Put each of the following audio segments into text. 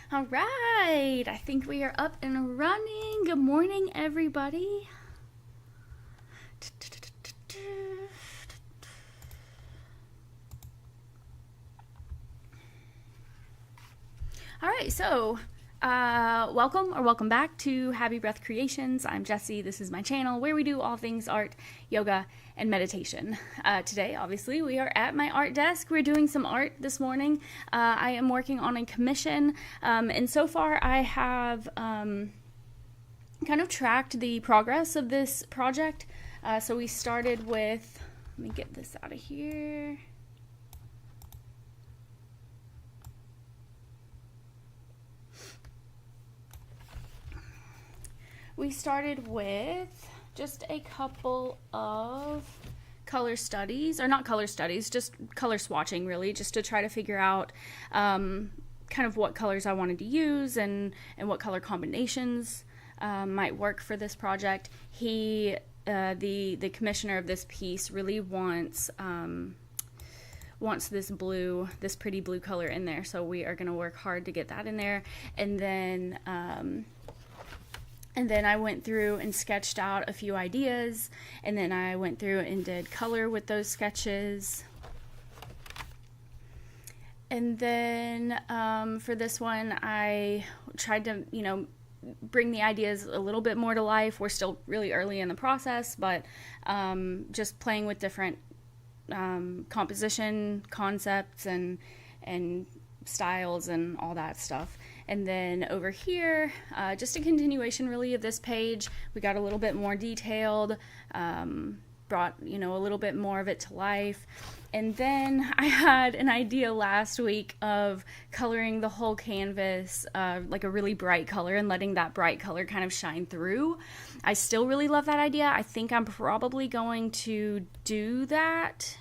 All right, I think we are up and running. Good morning, everybody. All right, so welcome back to Happy Breath Creations. I'm Jessie. This is my channel where we do all things art, yoga, and meditation. Today, obviously, we are at my art desk. We're doing some art this morning. I am working on a commission, and so far I have kind of tracked the progress of this project. So we started with, let me get this out of here. We started with just a couple of color studies, or not color studies, just color swatching really, just to try to figure out kind of what colors I wanted to use and what color combinations might work for this project. The commissioner of this piece really wants this blue, this pretty blue color in there, so we are going to work hard to get that in there. And then I went through and sketched out a few ideas, and then I went through and did color with those sketches. And then for this one, I tried to, bring the ideas a little bit more to life. We're still really early in the process, but just playing with different composition concepts and styles and all that stuff. And then over here, just a continuation really of this page. We got a little bit more detailed, brought, a little bit more of it to life. And then I had an idea last week of coloring the whole canvas like a really bright color and letting that bright color kind of shine through. I still really love that idea. I think I'm probably going to do that.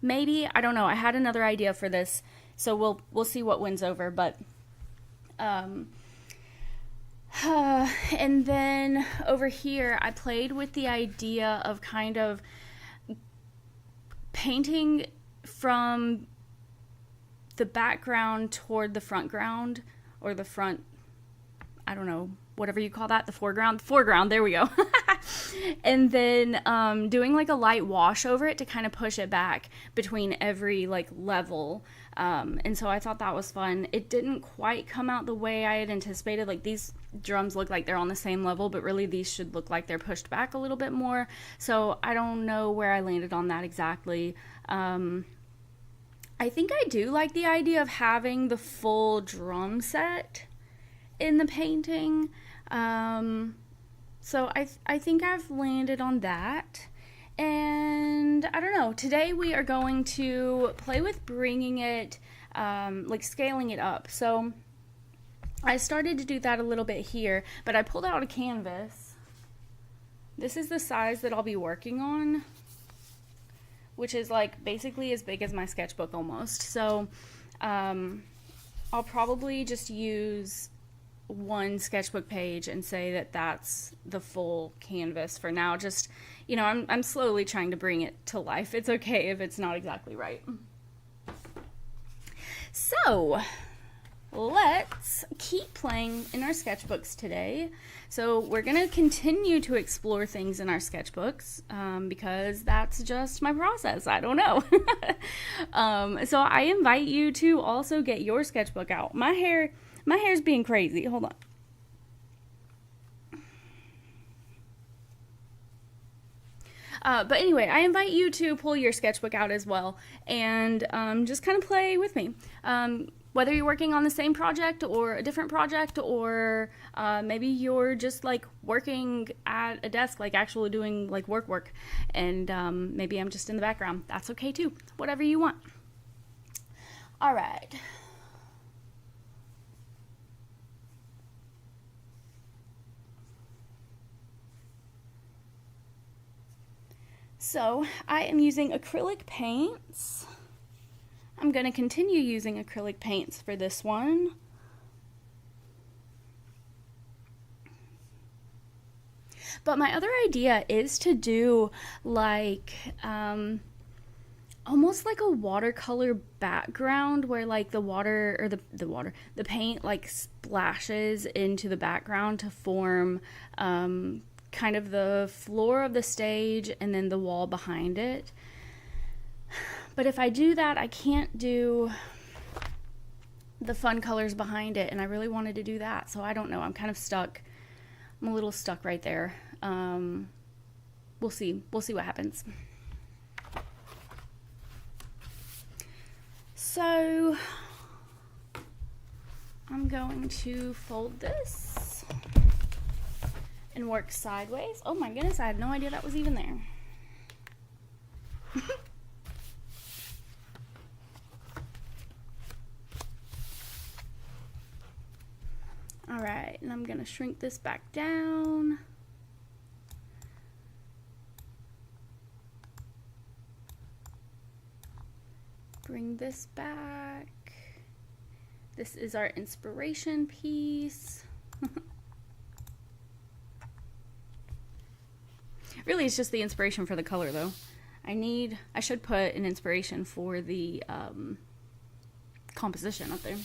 Maybe, I don't know. I had another idea for this, so we'll see what wins over, but and then over here I played with the idea of kind of painting from the background toward the front ground, or the front, I don't know, whatever you call that, the foreground, there we go. And then doing like a light wash over it to kind of push it back between every like level. And so I thought that was fun. It didn't quite come out the way I had anticipated. Like, these drums look like they're on the same level, but really these should look like they're pushed back a little bit more. So I don't know where I landed on that exactly. I think I do like the idea of having the full drum set in the painting. So I think I've landed on that. And I don't know, today we are going to play with bringing it, like scaling it up. So I started to do that a little bit here, but I pulled out a canvas. This is the size that I'll be working on, which is like basically as big as my sketchbook almost. So I'll probably just use one sketchbook page and say that that's the full canvas for now. Just, I'm slowly trying to bring it to life. It's okay if it's not exactly right. So let's keep playing in our sketchbooks today. So we're going to continue to explore things in our sketchbooks because that's just my process. I don't know. So I invite you to also get your sketchbook out. My hair's being crazy. Hold on. But anyway, I invite you to pull your sketchbook out as well and just kind of play with me. Whether you're working on the same project or a different project, or maybe you're just like working at a desk, like actually doing like work, and maybe I'm just in the background. That's okay too. Whatever you want. All right. So I am using acrylic paints. I'm going to continue using acrylic paints for this one. But my other idea is to do like almost like a watercolor background where like the water or the paint like splashes into the background to form kind of the floor of the stage and then the wall behind it. But if I do that, I can't do the fun colors behind it, and I really wanted to do that, so I don't know. I'm kind of stuck. I'm a little stuck right there. We'll see what happens. So I'm going to fold this and work sideways. Oh my goodness, I had no idea that was even there. All right, and I'm gonna shrink this back down. Bring this back. This is our inspiration piece. Really, it's just the inspiration for the color though. I should put an inspiration for the composition up there.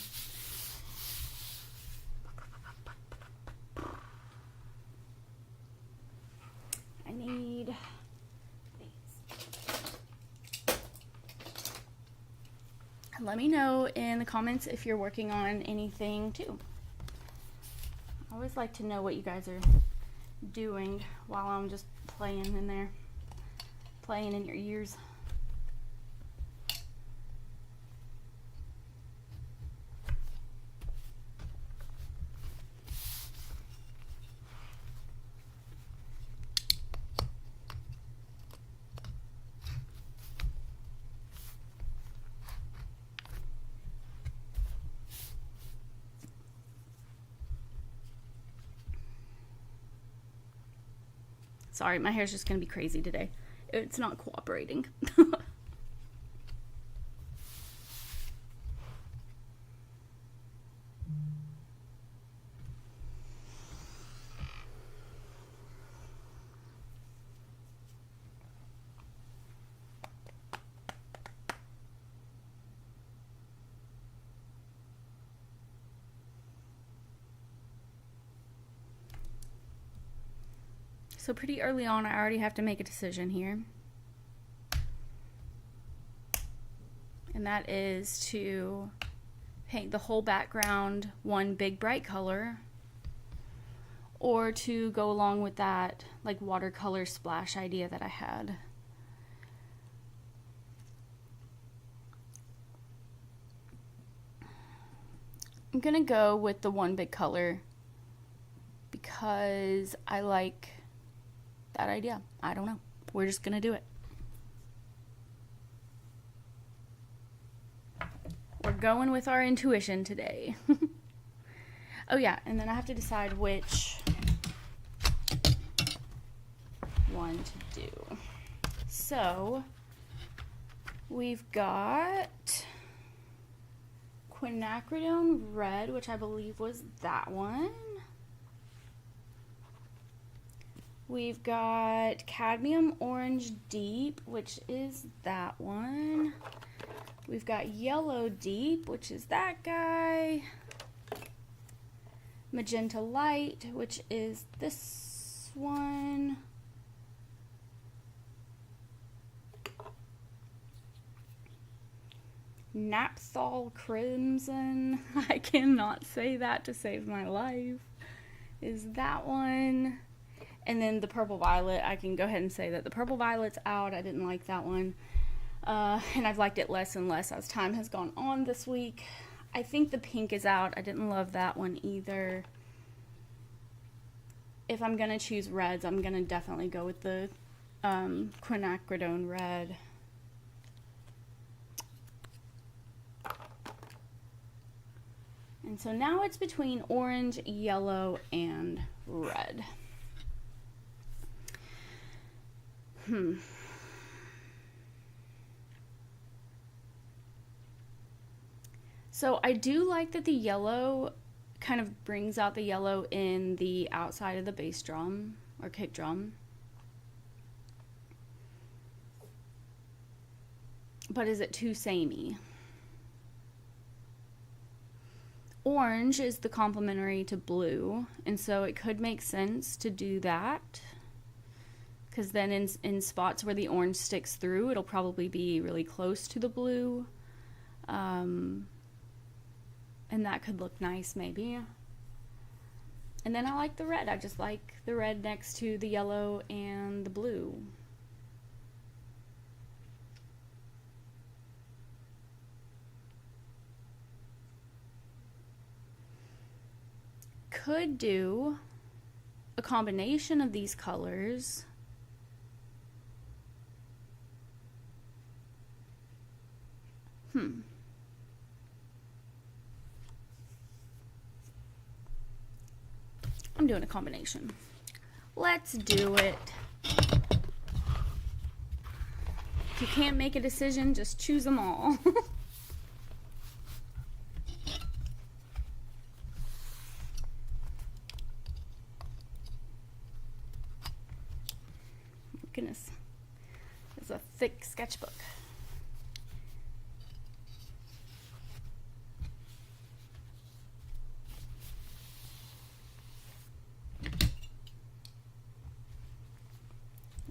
I need these. Let me know in the comments if you're working on anything too. I always like to know what you guys are doing while I'm just playing in there, playing in your ears. Sorry, my hair's just gonna be crazy today. It's not cooperating. So pretty early on, I already have to make a decision here. And that is to paint the whole background one big bright color, or to go along with that like watercolor splash idea that I had. I'm gonna go with the one big color because I like that idea. I don't know. We're just gonna do it. We're going with our intuition today. Oh yeah, and then I have to decide which one to do. So we've got quinacridone red, which I believe was that one. We've got cadmium orange deep, which is that one. We've got yellow deep, which is that guy. Magenta light, which is this one. Naphthol crimson, I cannot say that to save my life, is that one. And then the purple violet, I can go ahead and say that the purple violet's out. I didn't like that one. And I've liked it less and less as time has gone on this week. I think the pink is out. I didn't love that one either. If I'm going to choose reds, I'm going to definitely go with the quinacridone red. And so now it's between orange, yellow, and red. So I do like that the yellow kind of brings out the yellow in the outside of the bass drum or kick drum. But is it too samey? Orange is the complementary to blue, and so it could make sense to do that, because then in spots where the orange sticks through, it'll probably be really close to the blue, and that could look nice maybe. And then I like the red. I just like the red next to the yellow and the blue. Could do a combination of these colors. I'm doing a combination. Let's do it. If you can't make a decision, just choose them all. Goodness, it's a thick sketchbook.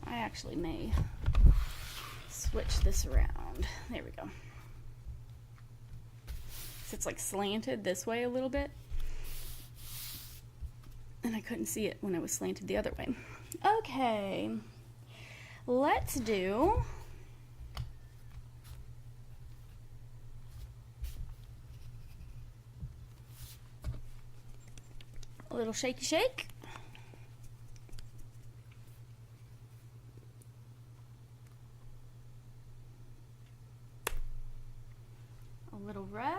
I actually may switch this around. There we go. So it's like slanted this way a little bit, and I couldn't see it when it was slanted the other way. Okay. Let's do a little shaky shake. A little red.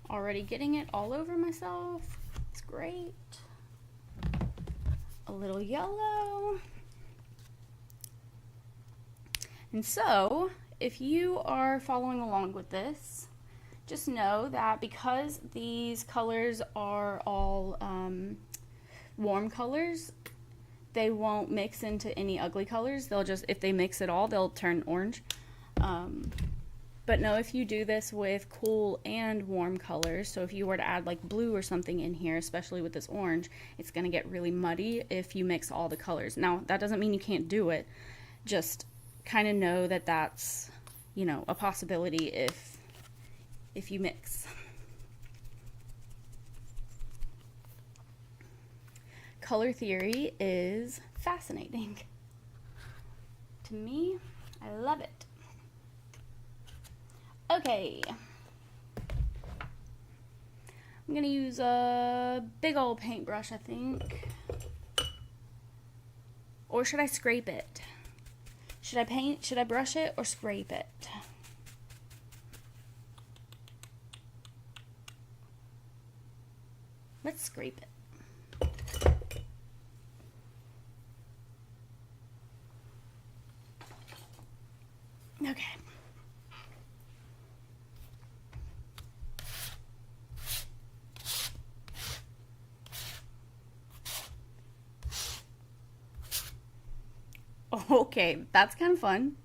Already getting it all over myself. It's great. A little yellow. And so, if you are following along with this, just know that because these colors are all warm colors, they won't mix into any ugly colors. They'll just, if they mix at all, they'll turn orange. But no, if you do this with cool and warm colors, so if you were to add like blue or something in here, especially with this orange, it's going to get really muddy if you mix all the colors. Now, that doesn't mean you can't do it. Just kind of know that that's, you know, a possibility if you mix. Color theory is fascinating. To me, I love it. Okay, I'm gonna use a big old paintbrush, I think. Or should I scrape it? Should I brush it or scrape it? Let's scrape it. Okay. Okay, that's kind of fun.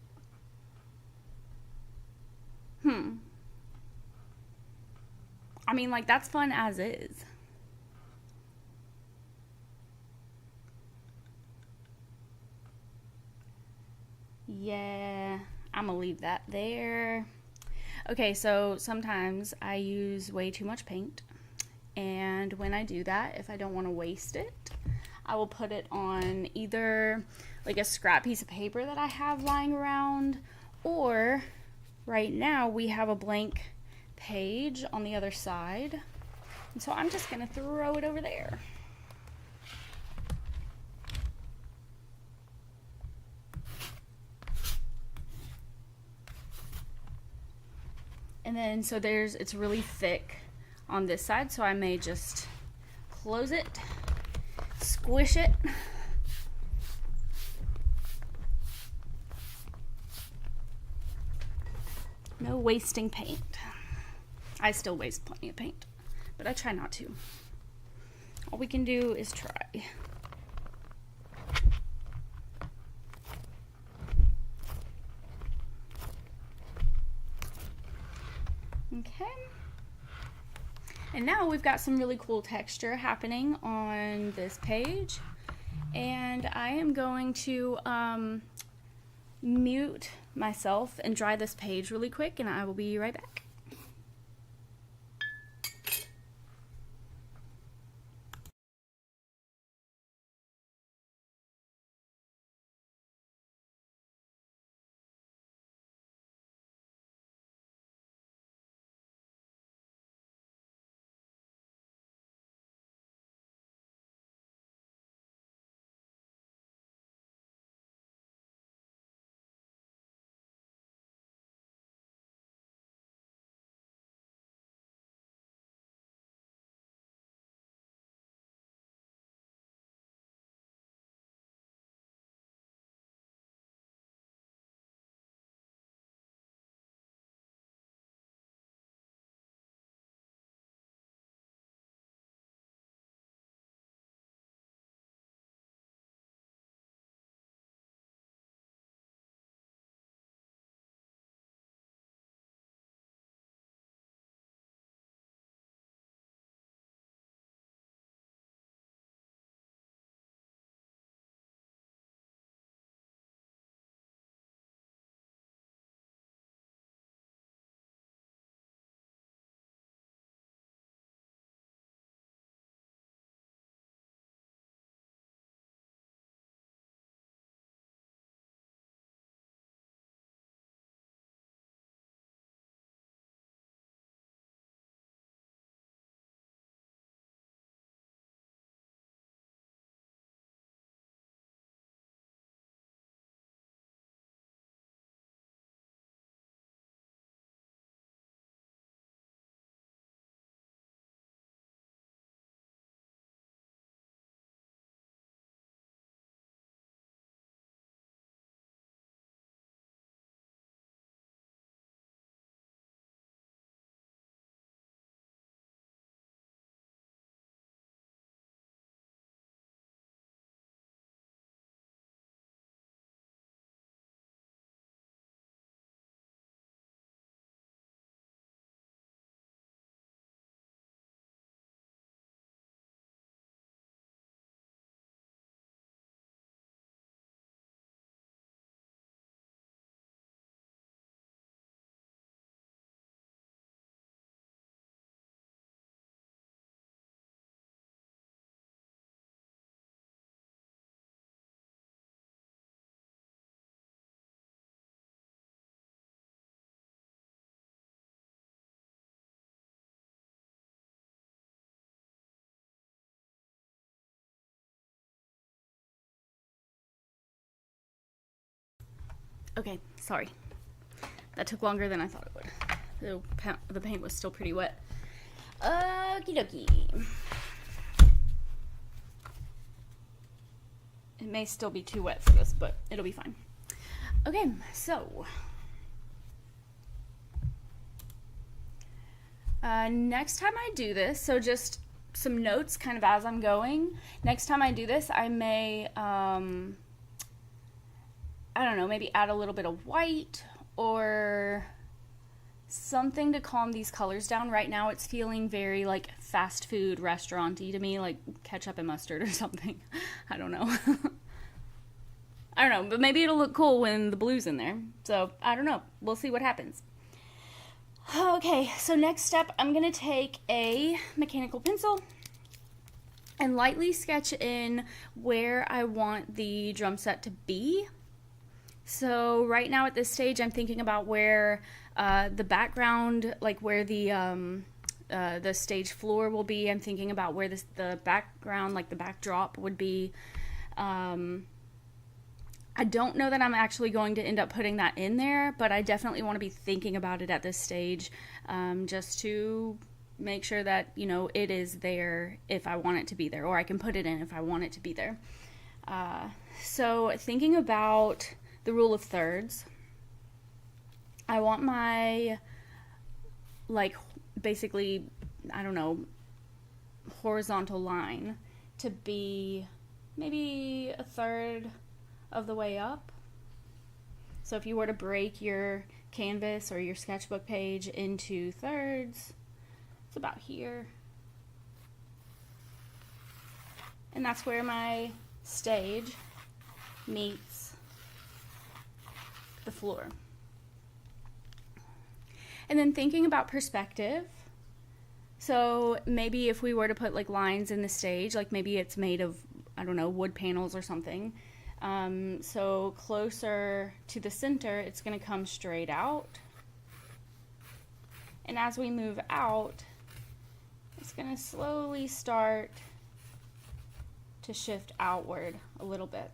I mean, like, that's fun as is. Yeah, I'm gonna leave that there. Okay, so sometimes I use way too much paint, and when I do that, if I don't want to waste it, I will put it on either like a scrap piece of paper that I have lying around, or right now we have a blank page on the other side, and so I'm just gonna throw it over there. And then so it's really thick on this side, so I may just close it, squish it, No wasting paint. I still waste plenty of paint, but I try not to. All we can do is try. Okay. And now we've got some really cool texture happening on this page. And I am going to mute myself and dry this page really quick, and I will be right back. Okay, sorry. That took longer than I thought it would. The paint was still pretty wet. Okie dokie. It may still be too wet for this, but it'll be fine. Okay, so next time I do this, so just some notes kind of as I'm going. Next time I do this, I may, I don't know, maybe add a little bit of white or something to calm these colors down. Right now it's feeling very like fast food restaurant-y to me, like ketchup and mustard or something. I don't know. I don't know, but maybe it'll look cool when the blue's in there. So, I don't know. We'll see what happens. Okay, so next step, I'm going to take a mechanical pencil and lightly sketch in where I want the drum set to be. So right now at this stage, I'm thinking about where the background, like where the stage floor will be. I'm thinking about where the background, like the backdrop would be. I don't know that I'm actually going to end up putting that in there, but I definitely want to be thinking about it at this stage, just to make sure that, you know, it is there if I want it to be there, or I can put it in if I want it to be there. So thinking about the rule of thirds, I want my like basically, I don't know, horizontal line to be maybe a third of the way up. So if you were to break your canvas or your sketchbook page into thirds, it's about here. And that's where my stage meets the floor. And then thinking about perspective, so maybe if we were to put like lines in the stage, like maybe it's made of, I don't know, wood panels or something. So closer to the center, it's going to come straight out. And as we move out, it's going to slowly start to shift outward a little bit.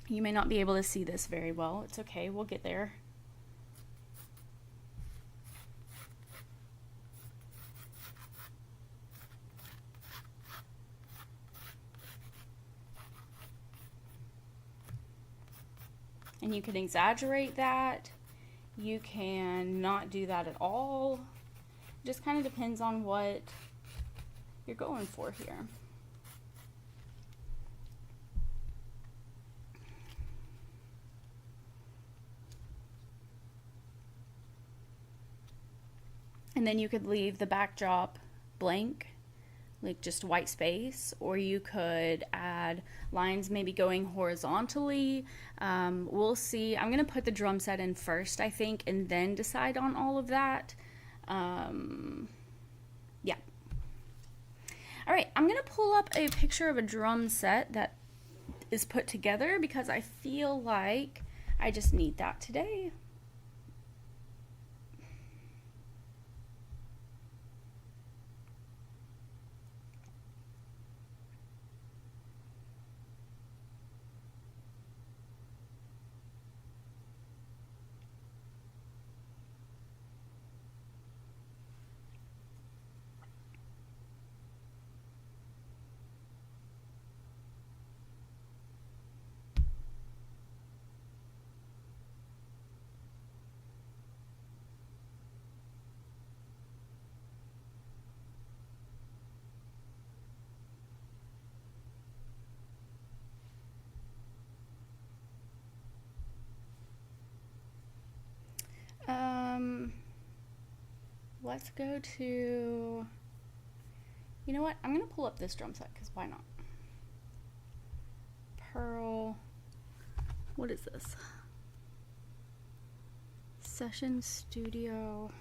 You may not be able to see this very well. It's okay, we'll get there. And you can exaggerate that. You can not do that at all. It just kind of depends on what you're going for here. And then you could leave the backdrop blank, like just white space, or you could add lines maybe going horizontally. We'll see. I'm going to put the drum set in first, I think, and then decide on all of that. Yeah. All right, I'm going to pull up a picture of a drum set that is put together because I feel like I just need that today. Let's go to, you know what, I'm going to pull up this drum set because why not? Pearl, what is this? Session Studio.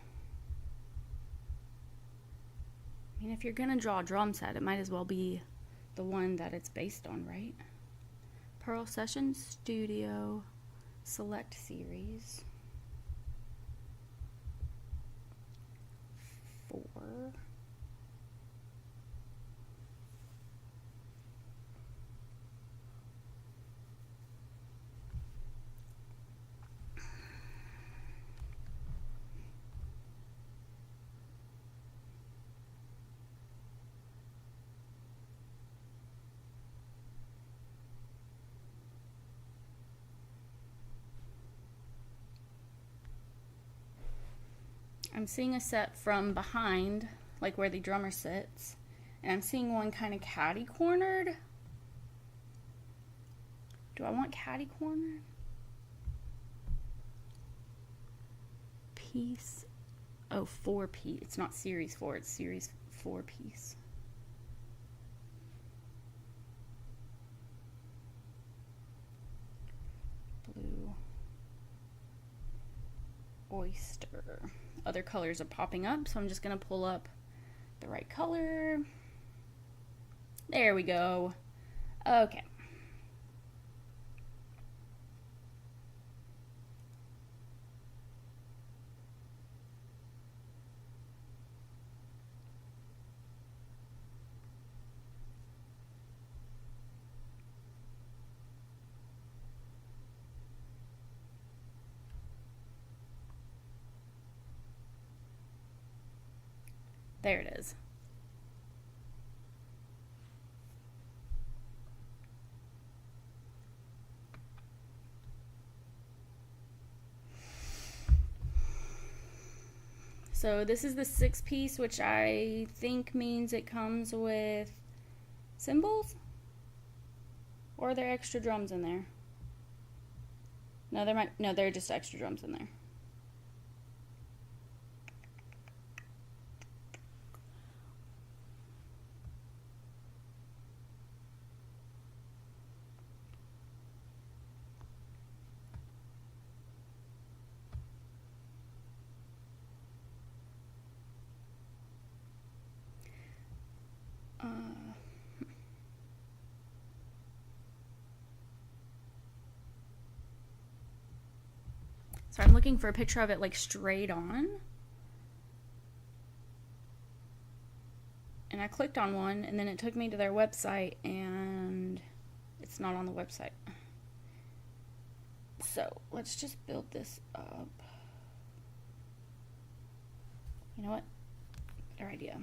I mean, if you're going to draw a drum set, it might as well be the one that it's based on, right? Pearl Session Studio Select Series. 4. I'm seeing a set from behind, like where the drummer sits, and I'm seeing one kind of catty-cornered. Do I want catty-cornered? Piece, oh, 4-piece. It's not series 4, it's series 4-piece. Blue Oyster. Other colors are popping up, so I'm just going to pull up the right color. There we go. Okay. There it is. So this is the 6-piece, which I think means it comes with cymbals? Or are there extra drums in there? No, there are just extra drums in there. So I'm looking for a picture of it like straight on. And I clicked on one and then it took me to their website and it's not on the website. So let's just build this up. You know what? Better idea.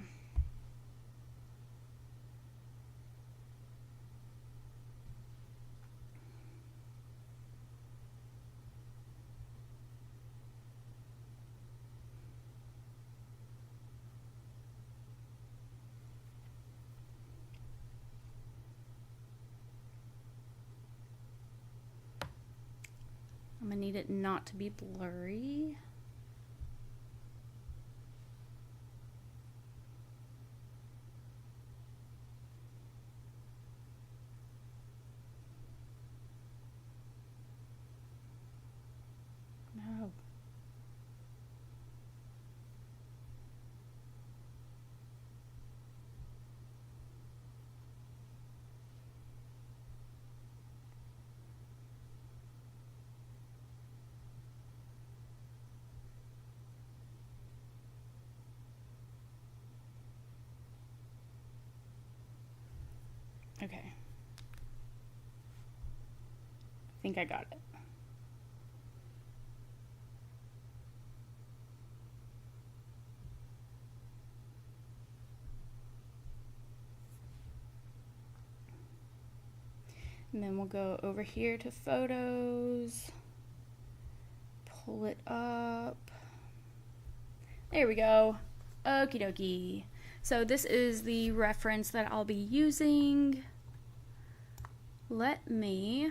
I'm gonna need it not to be blurry. No. Okay. I think I got it. And then we'll go over here to photos, pull it up. There we go. Okie dokie. So this is the reference that I'll be using. Let me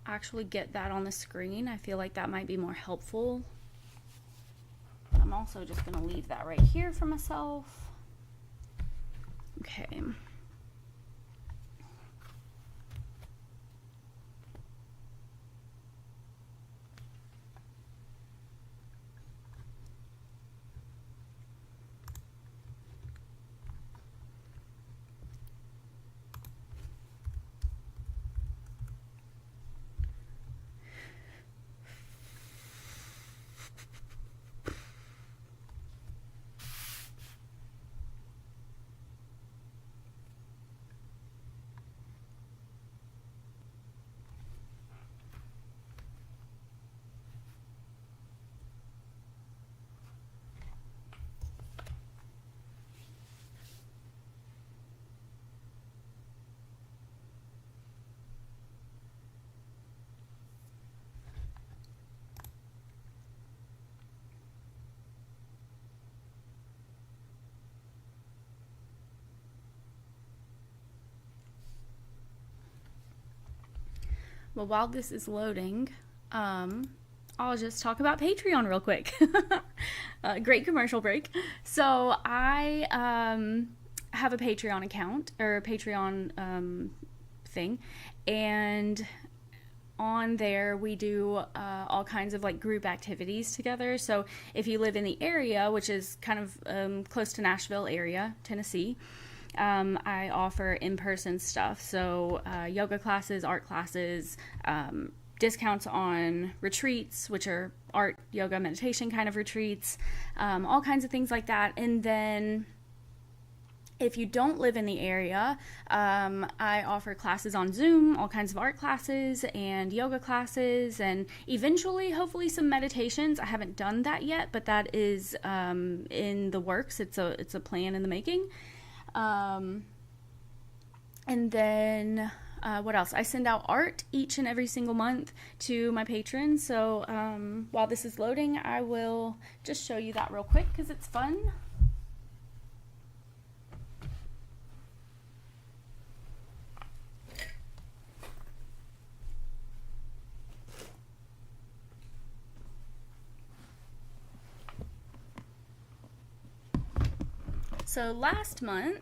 actually get that on the screen. I feel like that might be more helpful. I'm also just going to leave that right here for myself. Okay. Well, while this is loading, I'll just talk about Patreon real quick. Great commercial break. So I have a Patreon account, or a Patreon thing, and on there we do all kinds of like group activities together. So if you live in the area, which is kind of close to Nashville area, Tennessee, I offer in-person stuff, so yoga classes, art classes, discounts on retreats, which are art, yoga, meditation kind of retreats, all kinds of things like that. And then if you don't live in the area, I offer classes on Zoom, all kinds of art classes and yoga classes, and eventually, hopefully, some meditations. I haven't done that yet, but that is in the works. It's a plan in the making. And then What else? I send out art each and every single month to my patrons. So while this is loading, I will just show you that real quick because it's fun. So last month,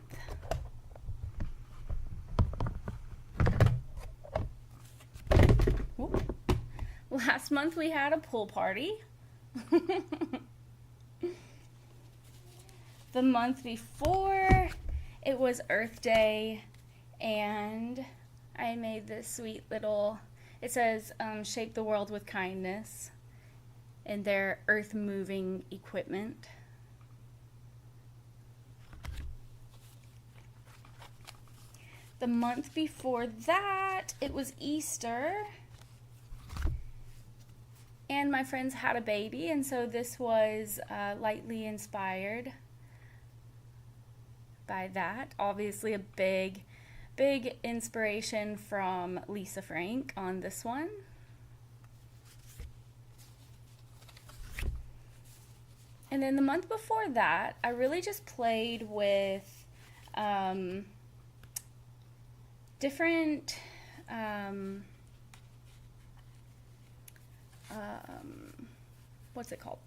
we had a pool party. The month before, it was Earth Day, and I made this sweet little, it says, shape the world with kindness, and their earth moving equipment. The month before that, it was Easter, and my friends had a baby, and so this was lightly inspired by that. Obviously a big inspiration from Lisa Frank on this one. And then the month before that, I really just played with different what's it called?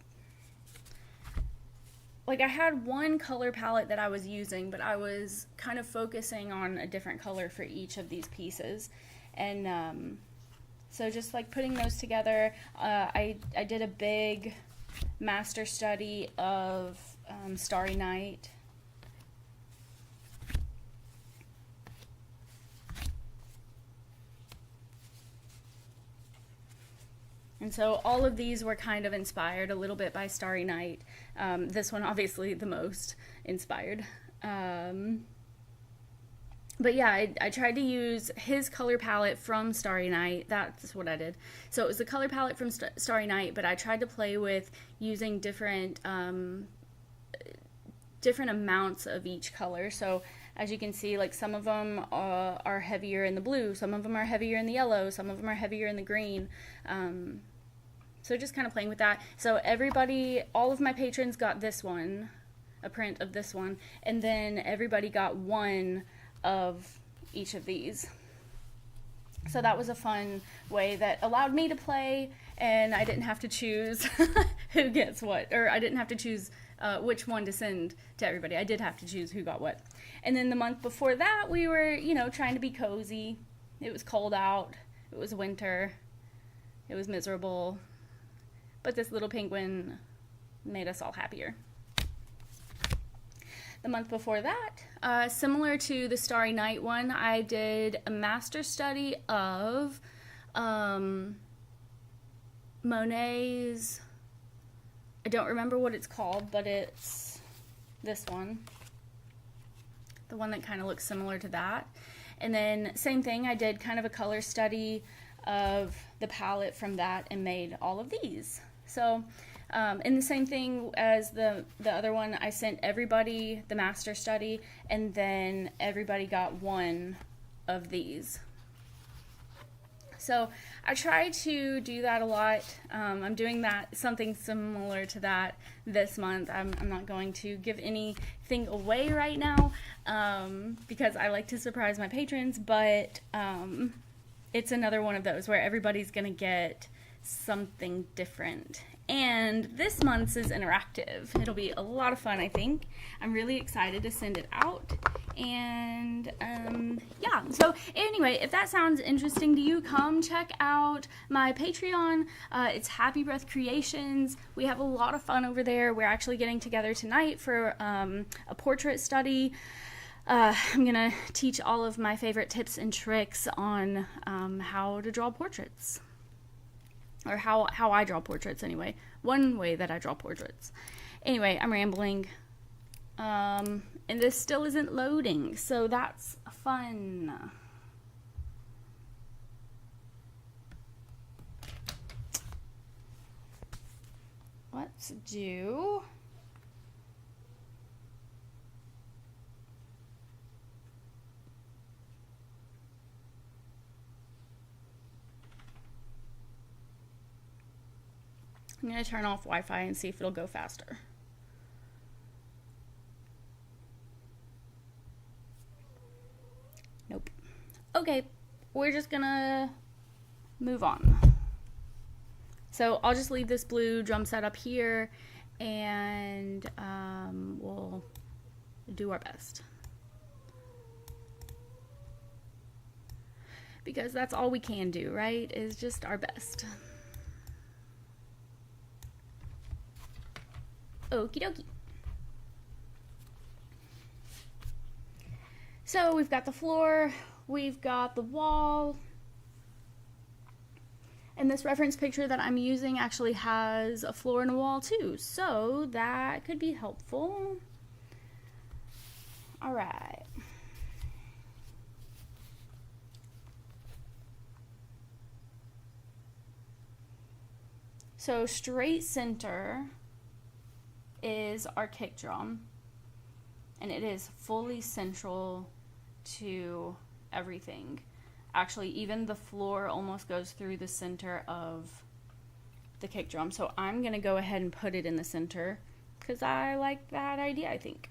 Like, I had one color palette that I was using, but I was kind of focusing on a different color for each of these pieces. And so just like putting those together, I did a big master study of Starry Night. And so all of these were kind of inspired a little bit by Starry Night. This one obviously the most inspired. But yeah, I tried to use his color palette from Starry Night. That's what I did. So it was the color palette from Starry Night, but I tried to play with using different amounts of each color. So as you can see, like some of them are heavier in the blue, some of them are heavier in the yellow, some of them are heavier in the green. So just kind of playing with that. So everybody, all of my patrons got this one, a print of this one, and then everybody got one of each of these. So that was a fun way that allowed me to play, and I didn't have to choose who gets what, or I didn't have to choose which one to send to everybody. I did have to choose who got what. And then the month before that, we were, trying to be cozy. It was cold out. It was winter. It was miserable. But this little penguin made us all happier. The month before that, similar to the Starry Night one, I did a master study of Monet's, I don't remember what it's called, but it's this one. The one that kind of looks similar to that. And then same thing, I did kind of a color study of the palette from that and made all of these. So, and the same thing as the other one, I sent everybody the master study, and then everybody got one of these. So I try to do that a lot. I'm doing that, something similar to that this month. I'm not going to give anything away right now because I like to surprise my patrons, but it's another one of those where everybody's going to get something different. And this month's is interactive. It'll be a lot of fun, I think. I'm really excited to send it out. And yeah, so anyway, if that sounds interesting to you, come check out my Patreon. It's Happy Breath Creations. We have a lot of fun over there. We're actually getting together tonight for a portrait study. I'm gonna teach all of my favorite tips and tricks on how to draw portraits. Or how I draw portraits, anyway. One way that I draw portraits. Anyway, I'm rambling. And this still isn't loading, so that's fun. Let's do... I'm going to turn off Wi-Fi and see if it'll go faster. Nope. Okay, we're just going to move on. So I'll just leave this blue drum set up here, and we'll do our best. Because that's all we can do, right? Is just our best. Okie dokie. So we've got the floor, we've got the wall, and this reference picture that I'm using actually has a floor and a wall too, so that could be helpful. All right. So straight center is our kick drum, and it is fully central to everything. Actually, even the floor almost goes through the center of the kick drum. So I'm going to go ahead and put it in the center because I like that idea, I think.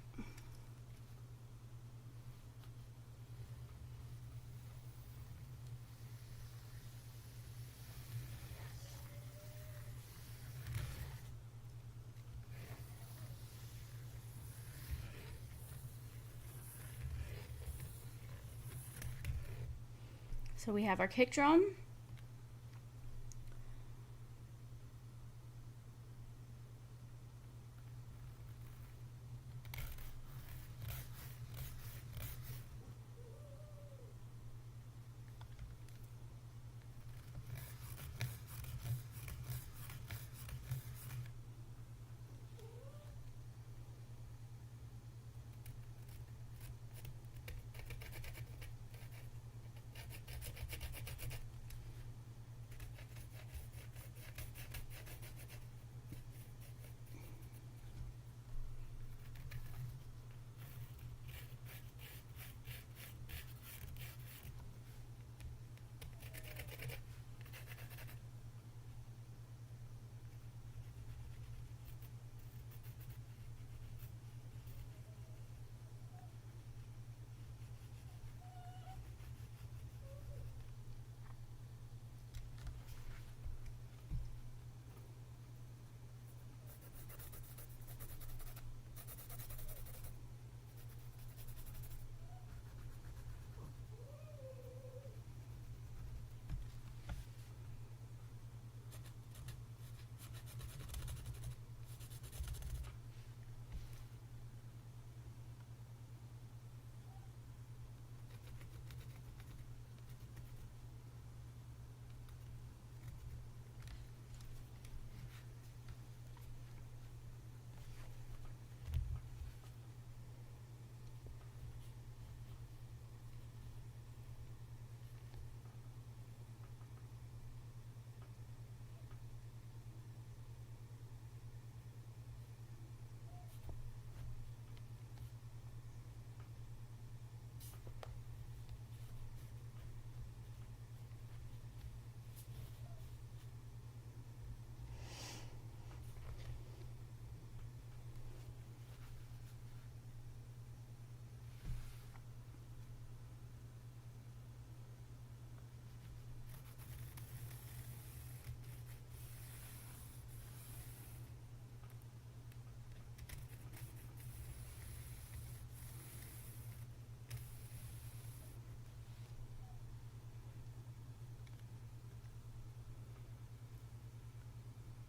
So we have our kick drum.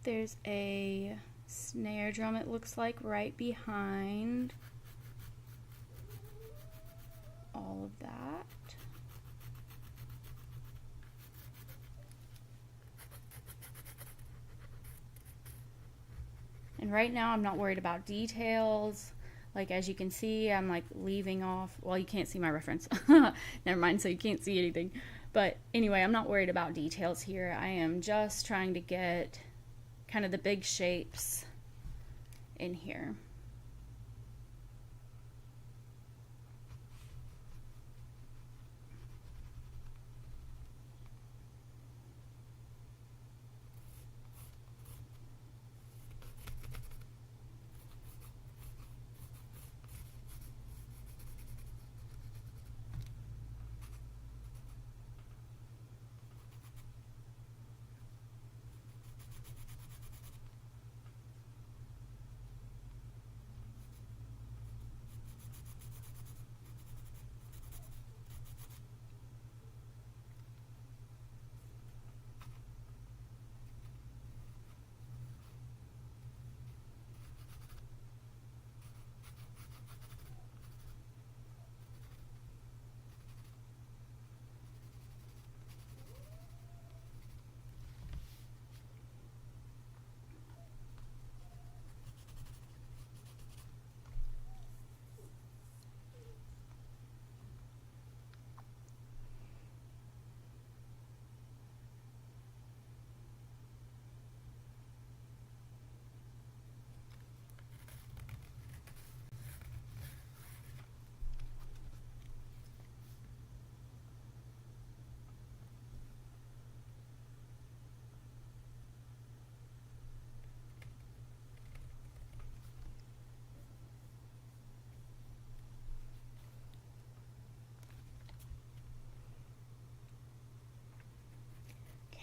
There's a snare drum, it looks like, right behind all of that. And right now I'm not worried about details. Like, as you can see, I'm like leaving off, well, you can't see my reference. Never mind, so you can't see anything. But anyway, I'm not worried about details here. I am just trying to get kind of the big shapes in here.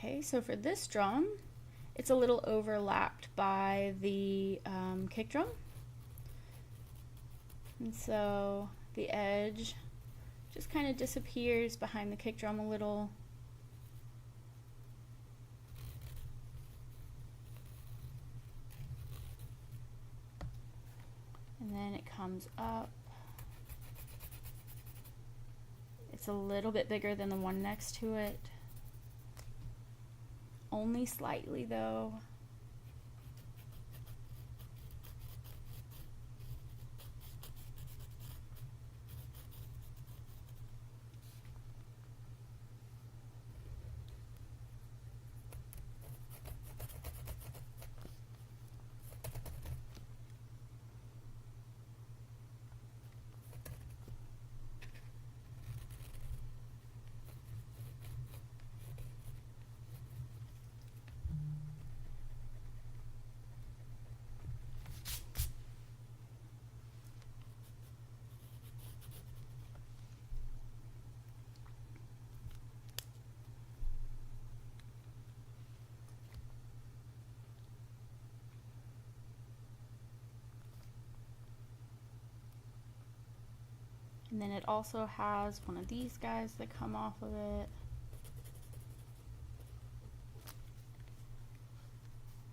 Okay, so for this drum, it's a little overlapped by the kick drum. And so the edge just kind of disappears behind the kick drum a little. And then it comes up. It's a little bit bigger than the one next to it. Only slightly though. And then it also has one of these guys that come off of it.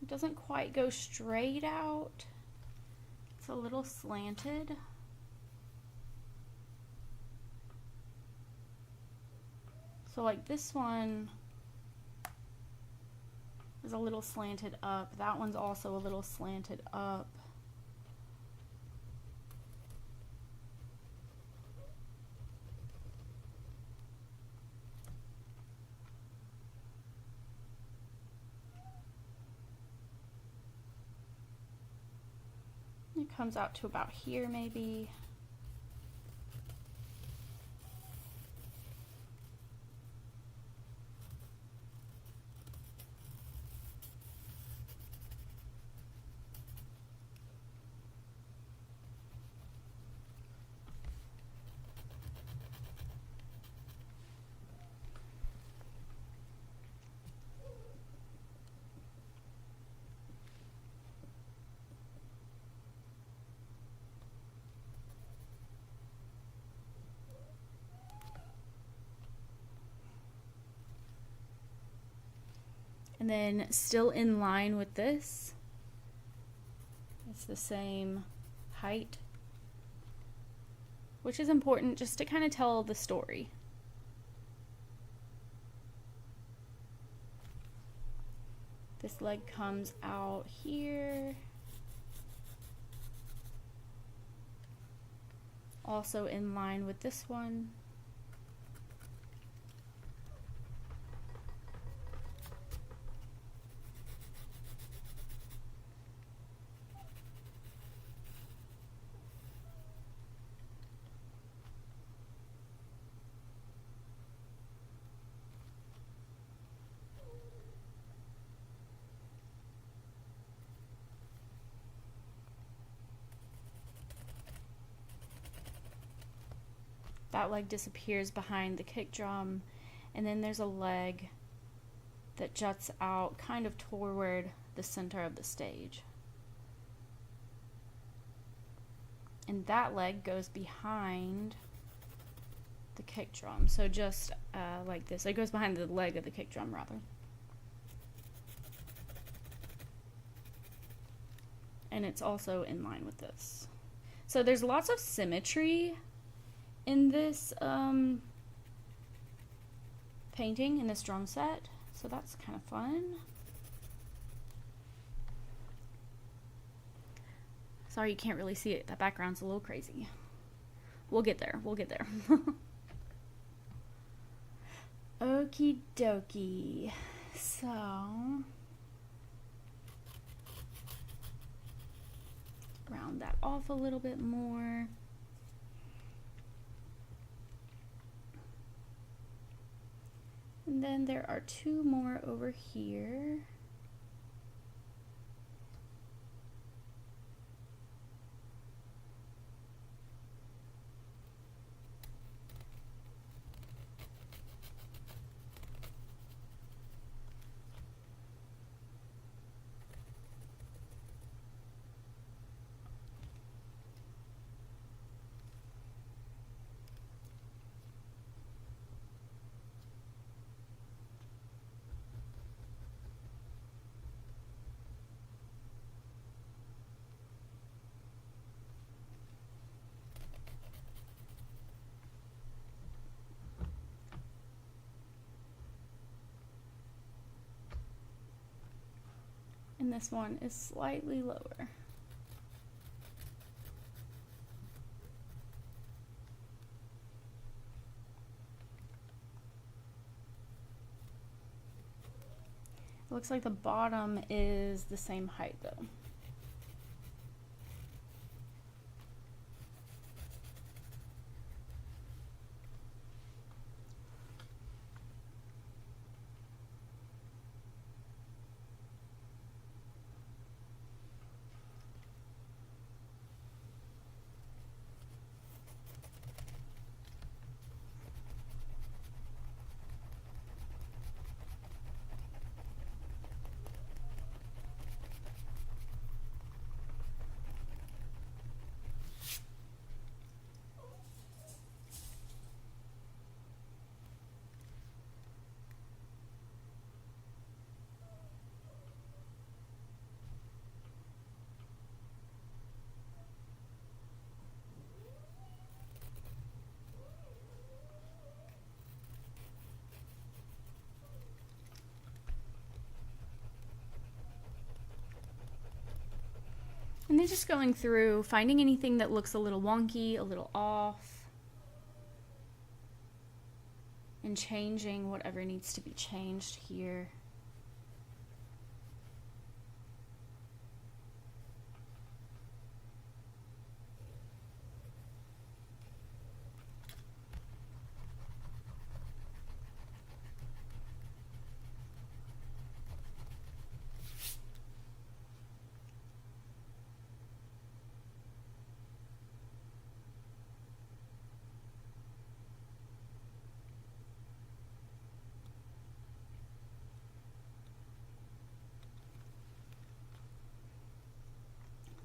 It doesn't quite go straight out. It's a little slanted. So like this one is a little slanted up. That one's also a little slanted up. It comes out to about here maybe. And then still in line with this, it's the same height, which is important just to kind of tell the story. This leg comes out here. Also in line with this one. That leg disappears behind the kick drum, and then there's a leg that juts out kind of toward the center of the stage. And that leg goes behind the kick drum, so just like this. It goes behind the leg of the kick drum, rather. And it's also in line with this. So there's lots of symmetry in this painting, in this drum set, so that's kind of fun. Sorry you can't really see it, that background's a little crazy. We'll get there, we'll get there. Okie dokie, so round that off a little bit more. And then there are two more over here. And this one is slightly lower. It looks like the bottom is the same height though. And then just going through, finding anything that looks a little wonky, a little off, and changing whatever needs to be changed here.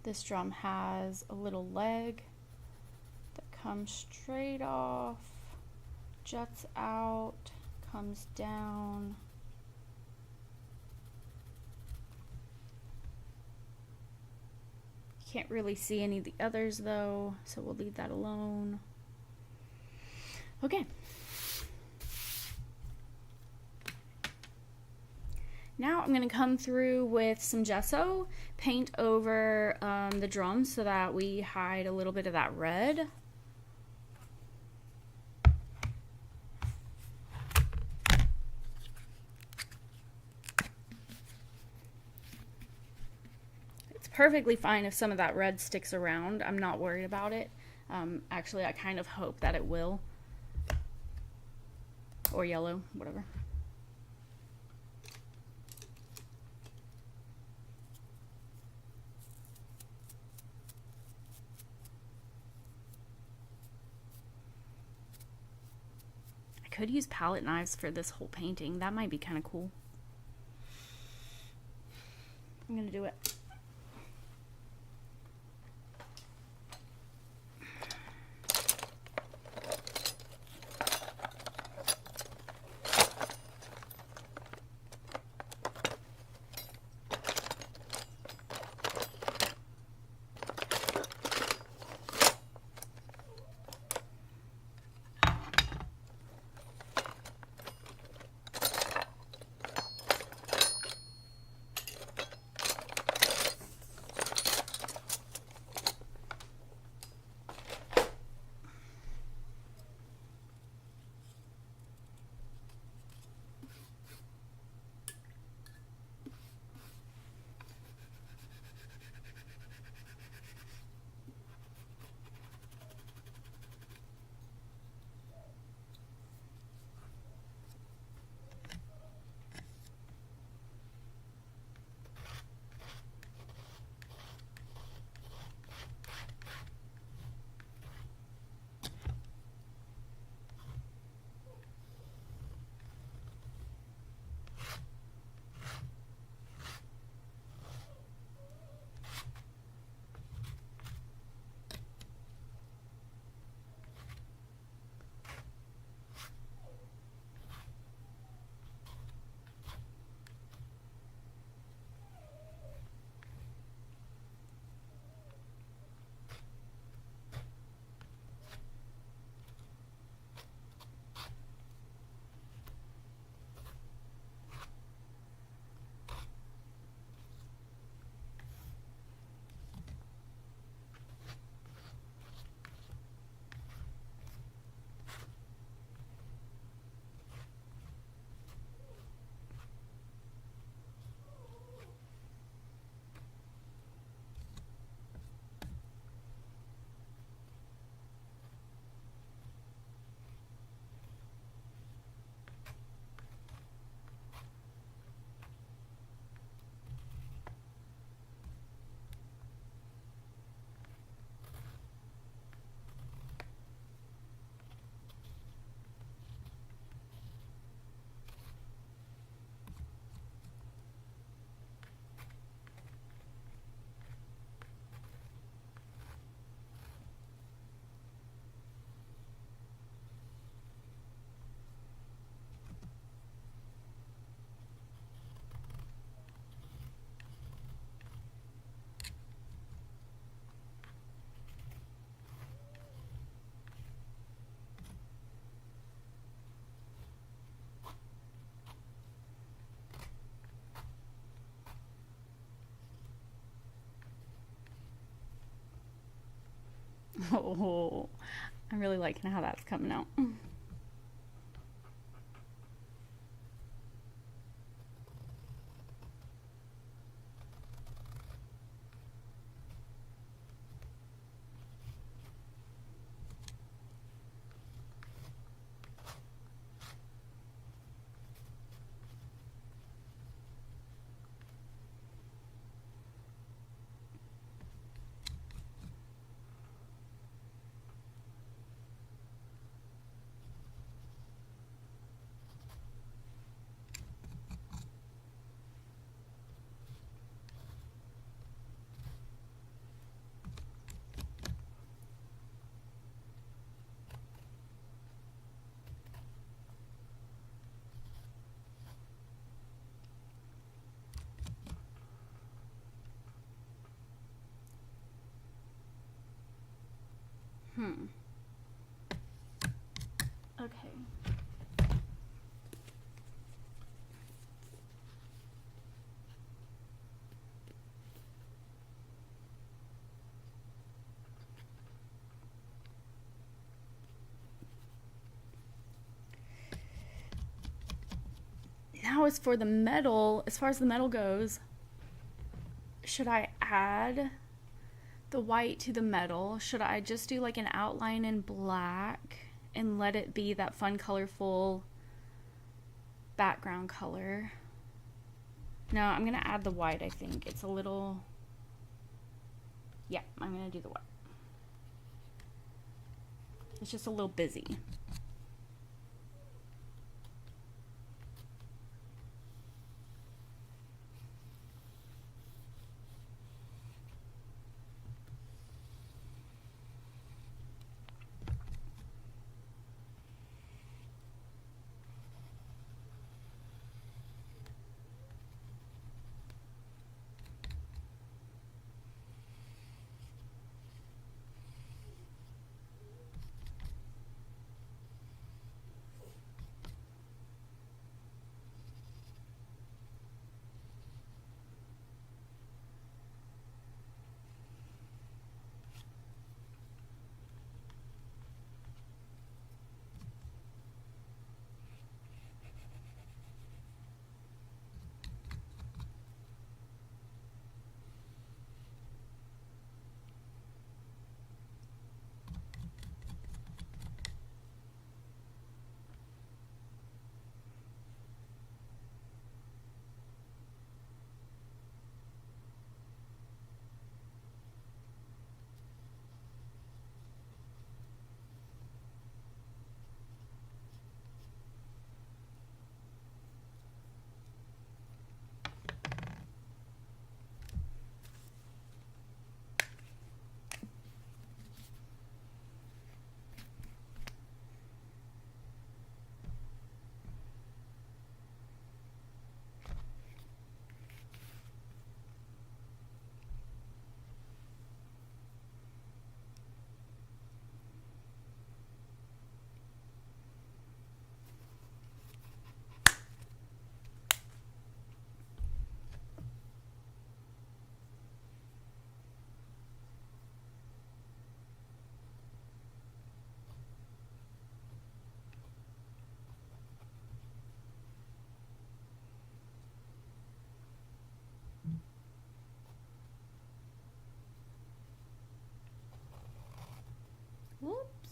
This drum has a little leg that comes straight off, juts out, comes down. Can't really see any of the others though, so we'll leave that alone. Okay. Now I'm going to come through with some gesso, paint over the drum so that we hide a little bit of that red. It's perfectly fine if some of that red sticks around. I'm not worried about it. Actually, I kind of hope that it will. Or yellow, whatever. Could use palette knives for this whole painting. That might be kind of cool. I'm gonna do it. Oh, I'm really liking how that's coming out. Okay. Now as for the metal, as far as the metal goes, should I add the white to the metal? Should I just do like an outline in black and let it be that fun, colorful background color? No, I'm gonna add the white, I think. It's a little... Yeah, I'm gonna do the white. It's just a little busy. Whoops.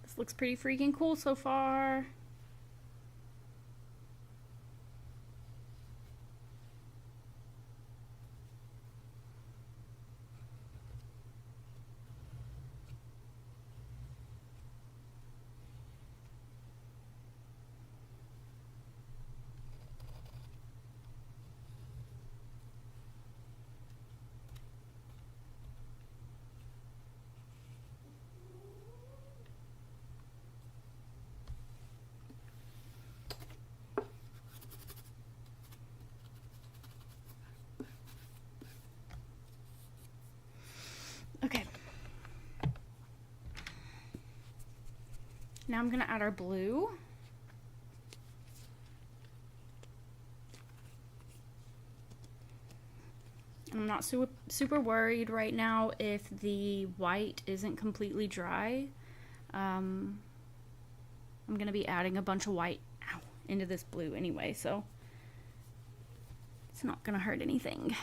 This looks pretty freaking cool so far. Now I'm gonna add our blue. I'm not super worried right now if the white isn't completely dry. I'm gonna be adding a bunch of white into this blue anyway, so it's not gonna hurt anything.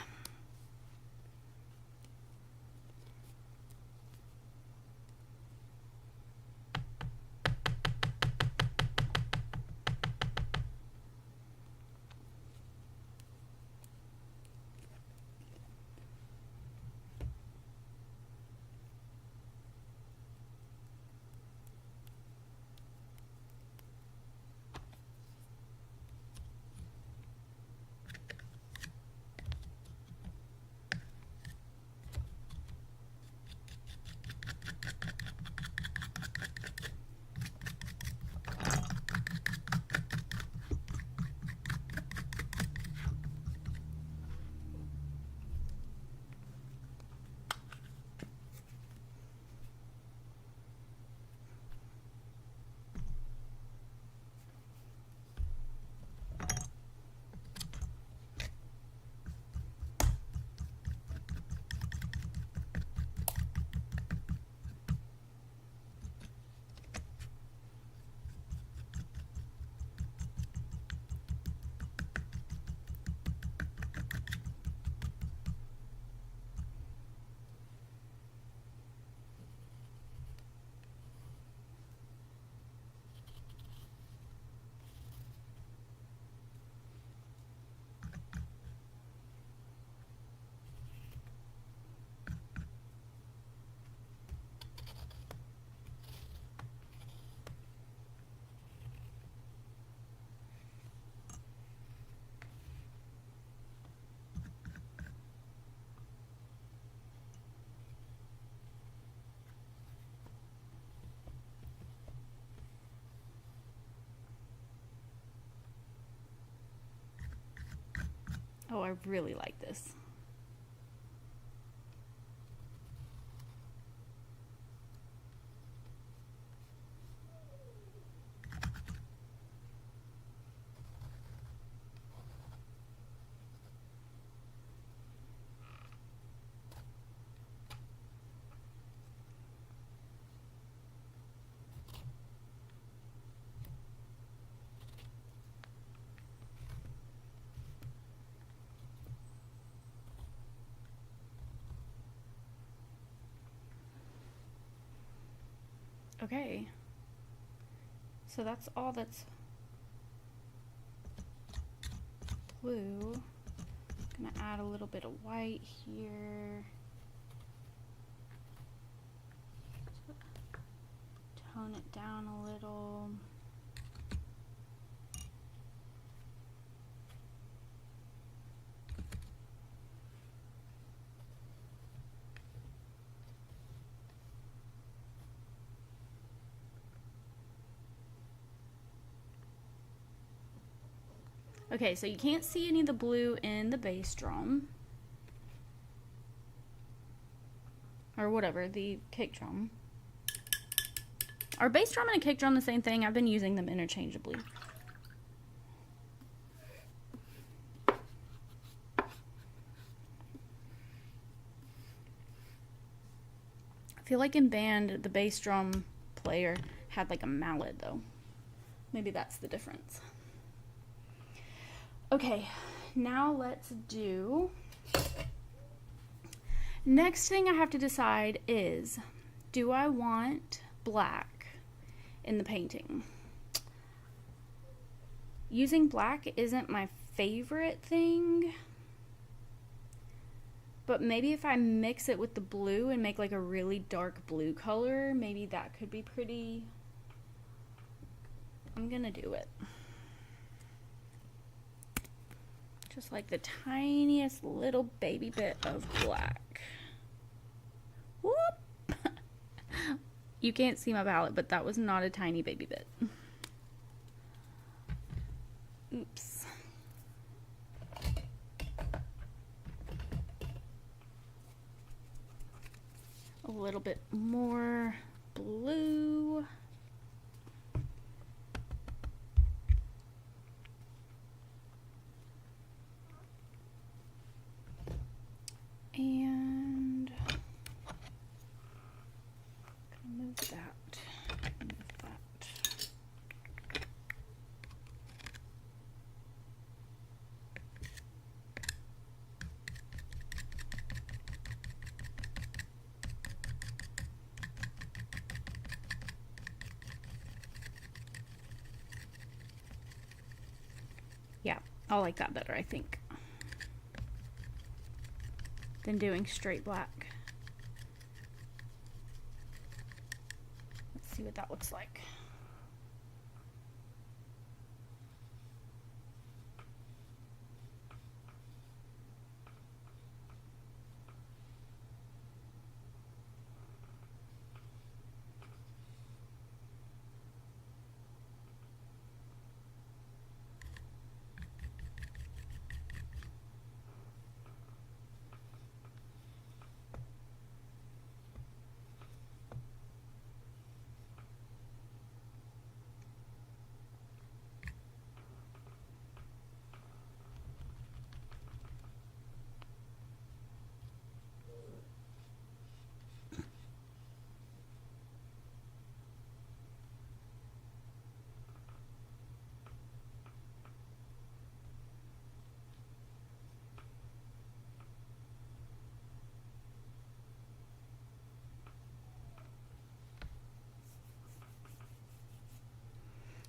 Oh, I really like this. Okay, so that's all that's blue. I'm gonna add a little bit of white here. Tone it down a little. Okay, so you can't see any of the blue in the bass drum. Or whatever, the kick drum. Are bass drum and a kick drum the same thing? I've been using them interchangeably. I feel like in band, the bass drum player had like a mallet though. Maybe that's the difference. Okay, now let's do... Next thing I have to decide is, do I want black in the painting? Using black isn't my favorite thing, but maybe if I mix it with the blue and make like a really dark blue color, maybe that could be pretty. I'm gonna do it. Just like the tiniest little baby bit of black. Whoop! You can't see my palette, but that was not a tiny baby bit. Oops. A little bit more blue. And move that. Move that. Yeah, I like that better, I think, than doing straight black. Let's see what that looks like.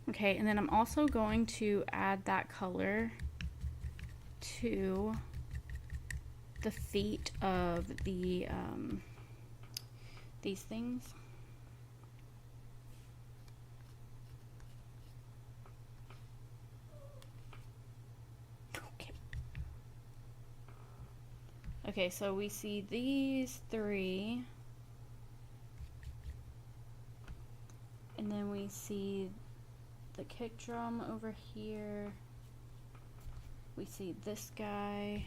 Okay, and then I'm also going to add that color to the feet of the these things. Okay, so we see these three, and then we see the kick drum over here. We see this guy.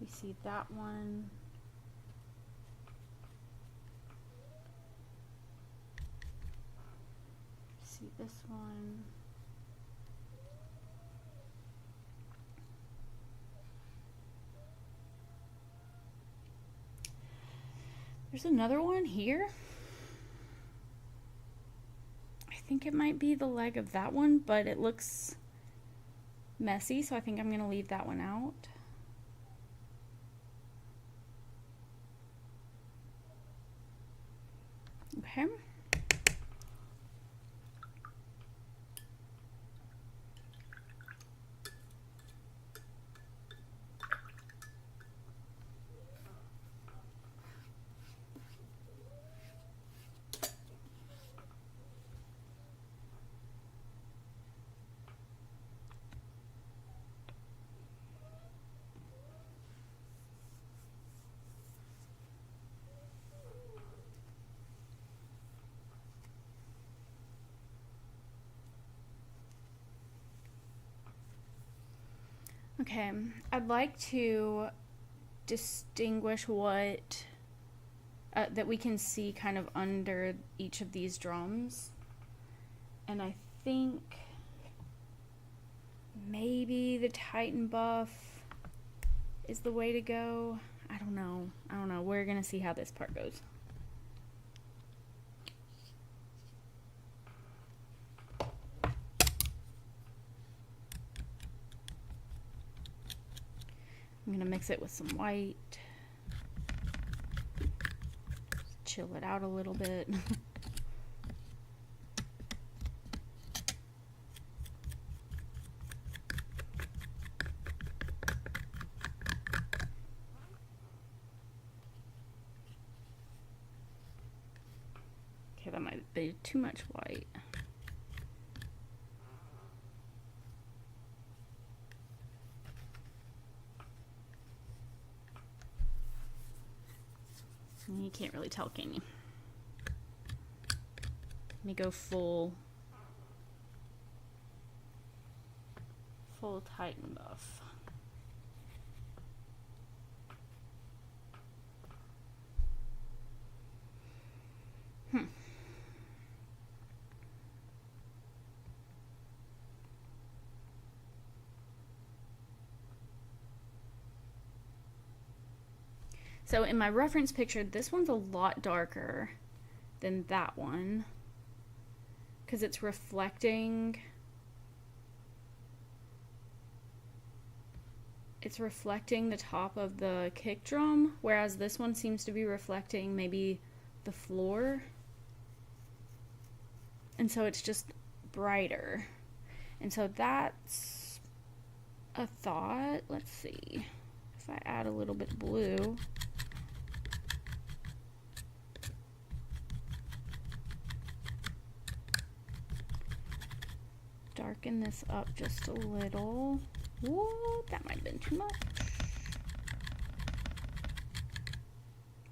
We see that one. We see this one. There's another one here. I think it might be the leg of that one, but it looks messy, so I think I'm gonna leave that one out. Okay. Okay, I'd like to distinguish what that we can see kind of under each of these drums, and I think maybe the Titan buff is the way to go. I don't know. We're gonna see how this part goes. I'm gonna mix it with some white. Chill it out a little bit. Okay, that might be too much white. You can't really tell, can you? Let me go full Titan buff. So in my reference picture, this one's a lot darker than that one because it's reflecting the top of the kick drum, whereas this one seems to be reflecting maybe the floor. And so it's just brighter. And so that's a thought. Let's see. If I add a little bit blue. Darken this up just a little. Whoa, that might have been too much.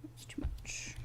That's too much.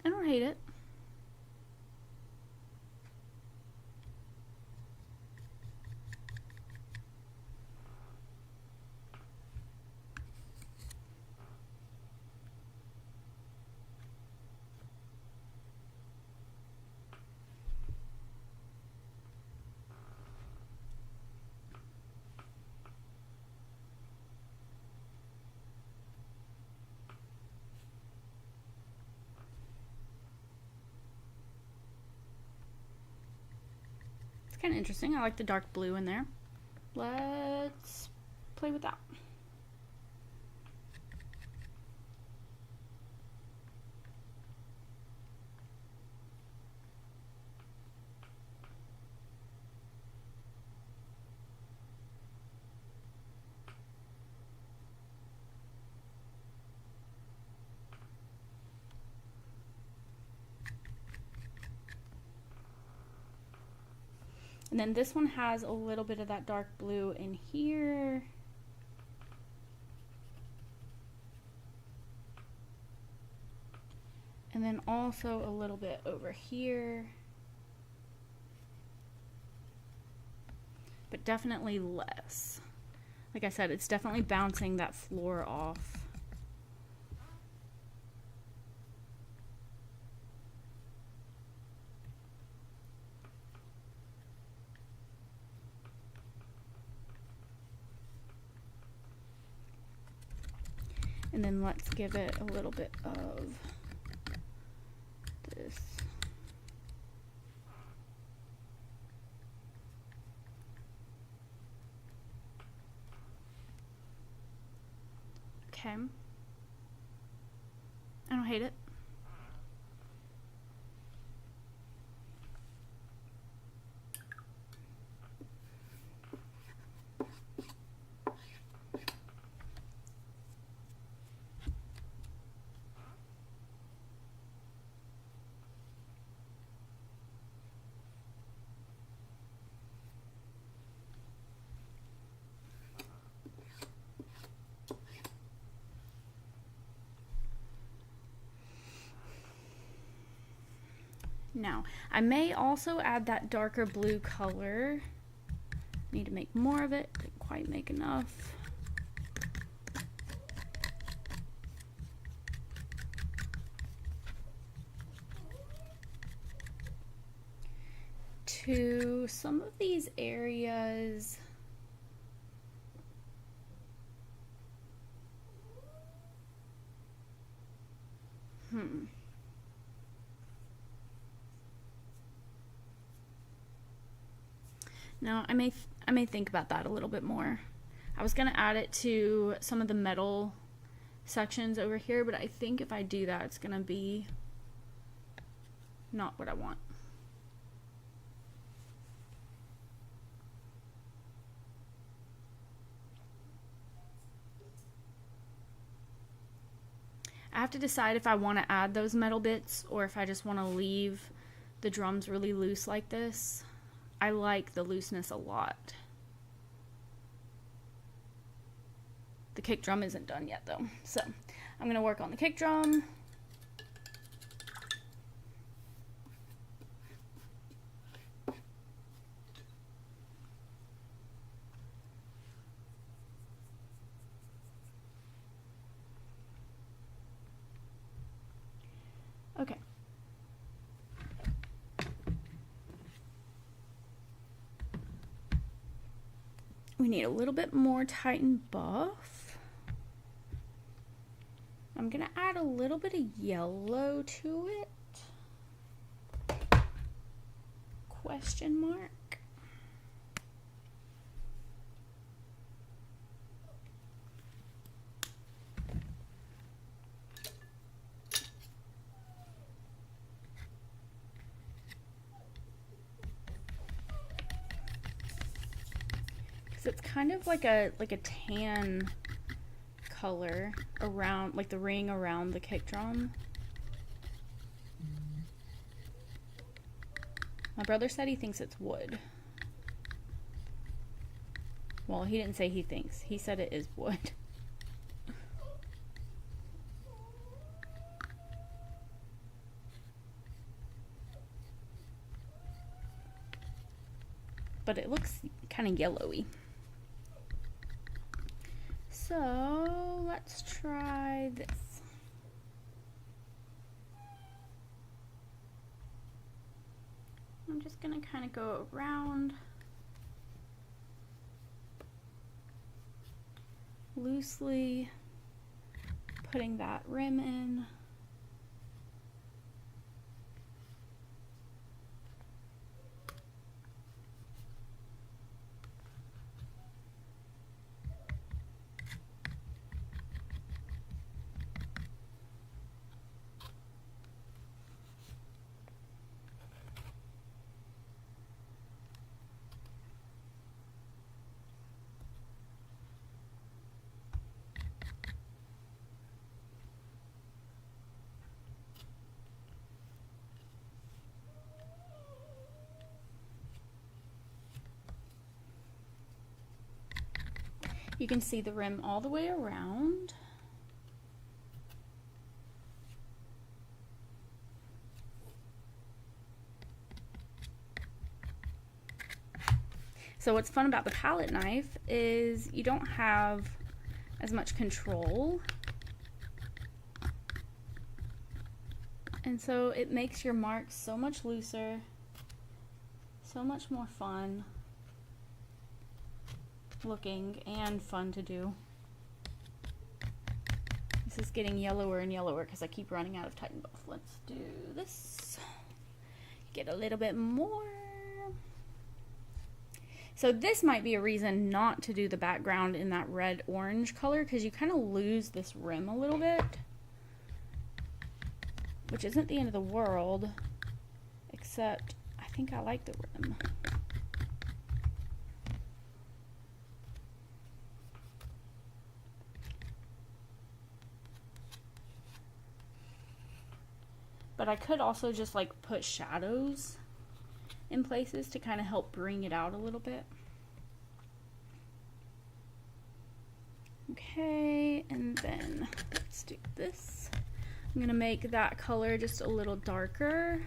I don't hate it. Kind of interesting. I like the dark blue in there. Let's play with that. And then this one has a little bit of that dark blue in here. And then also a little bit over here. But definitely less. Like I said, it's definitely bouncing that floor off. And then let's give it a little bit of this. Okay. I don't hate it. Now, I may also add that darker blue color. Need to make more of it. Didn't quite make enough. To some of these areas. Now, I may think about that a little bit more. I was going to add it to some of the metal sections over here, but I think if I do that, it's going to be not what I want. I have to decide if I want to add those metal bits or if I just want to leave the drums really loose like this. I like the looseness a lot. The kick drum isn't done yet though. So I'm gonna work on the kick drum. Okay. We need a little bit more Titan buff. I'm gonna add a little bit of yellow to it. Question mark. It's kind of like a tan color around, like the ring around the kick drum. My brother said he thinks it's wood. Well, he didn't say he thinks. He said it is wood. But it looks kind of yellowy. So let's try this. I'm just gonna kind of go around loosely, putting that rim in. You can see the rim all the way around. So what's fun about the palette knife is you don't have as much control. And so it makes your marks so much looser, so much more fun looking and fun to do. This is getting yellower and yellower because I keep running out of Titan buff. Let's do this. Get a little bit more. So this might be a reason not to do the background in that red orange color, because you kind of lose this rim a little bit, which isn't the end of the world, except I think I like the rim. But I could also just like put shadows in places to kind of help bring it out a little bit. Okay, and then let's do this. I'm gonna make that color just a little darker.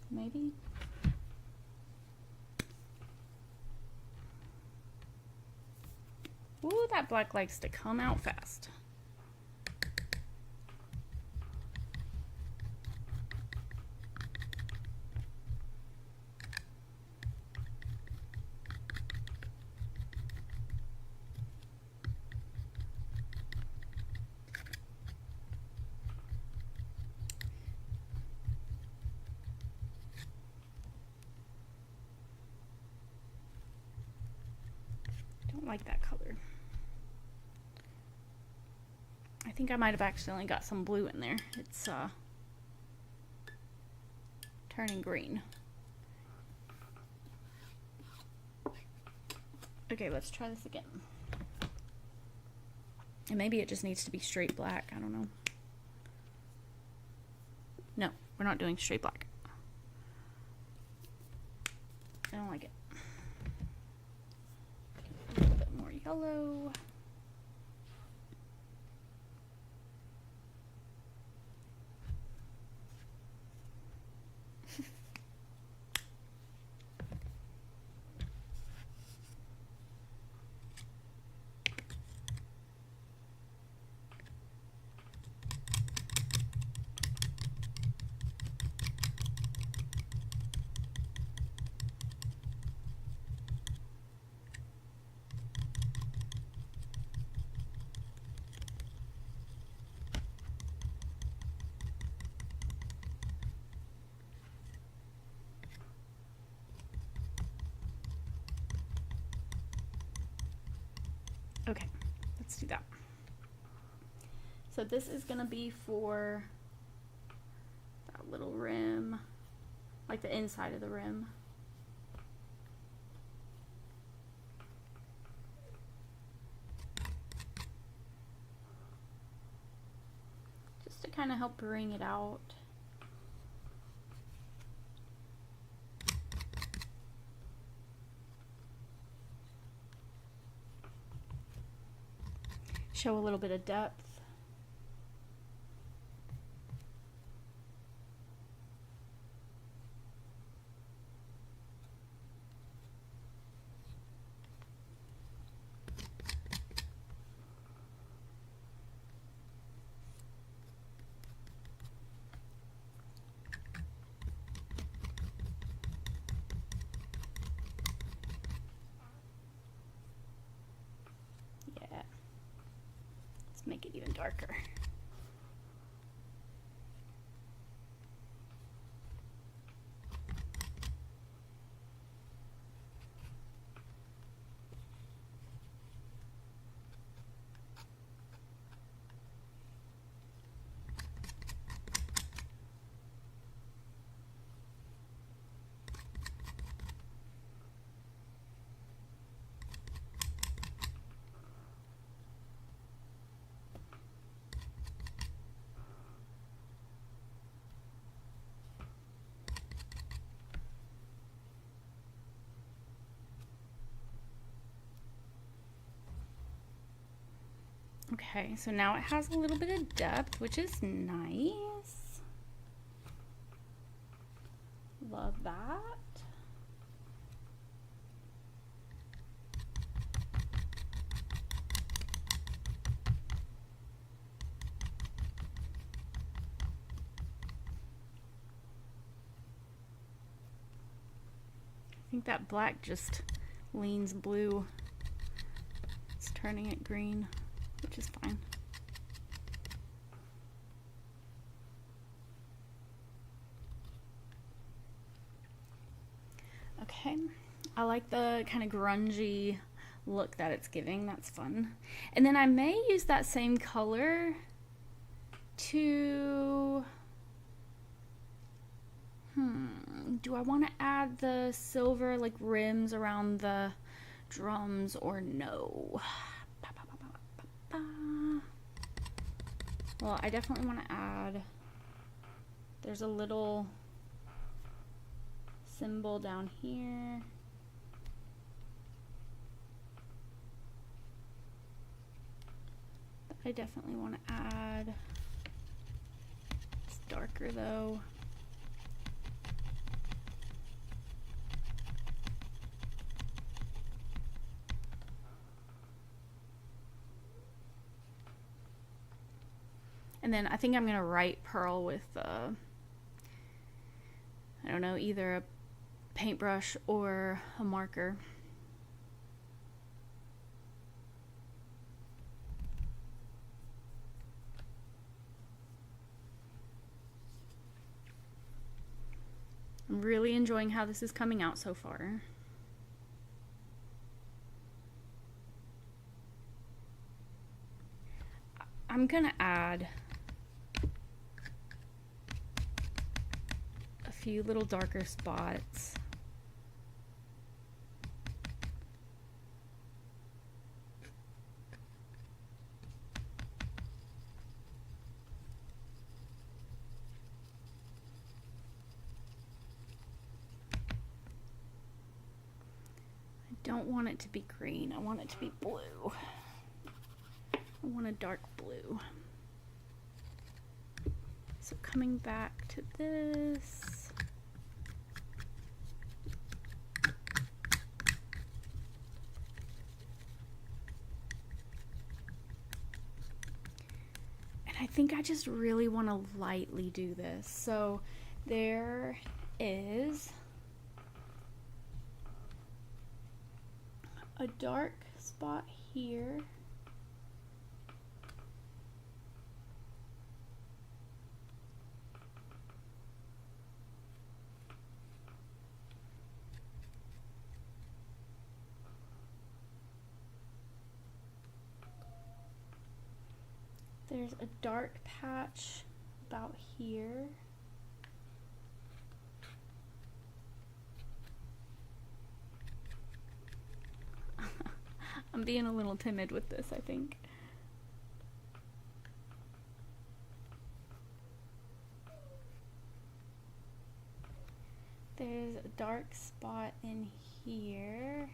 Maybe. Ooh, that black likes to come out fast. Don't like that color. I think I might have accidentally got some blue in there. It's turning green. Okay, let's try this again. And maybe it just needs to be straight black. I don't know. No, we're not doing straight black. I don't like it. A little bit more yellow. Okay, let's do that. So this is gonna be for that little rim, like the inside of the rim. Just to kind of help bring it out. Show a little bit of depth. Make it even darker. Okay, so now it has a little bit of depth, which is nice. Love that. I think that black just leans blue. It's turning it green, which is fine. Okay, I like the kind of grungy look that it's giving. That's fun. And then I may use that same color to... do I want to add the silver like rims around the drums or no? Well, I definitely want to add, there's a little symbol down here. That I definitely want to add. It's darker though. And then I think I'm going to write pearl with, I don't know, either a paintbrush or a marker. I'm really enjoying how this is coming out so far. I'm going to add a few little darker spots. don't want it to be green. I want it to be blue. I want a dark blue. So coming back to this. And I think I just really want to lightly do this. So there is a dark spot here. There's a dark patch about here. I'm being a little timid with this, I think. There's a dark spot in here.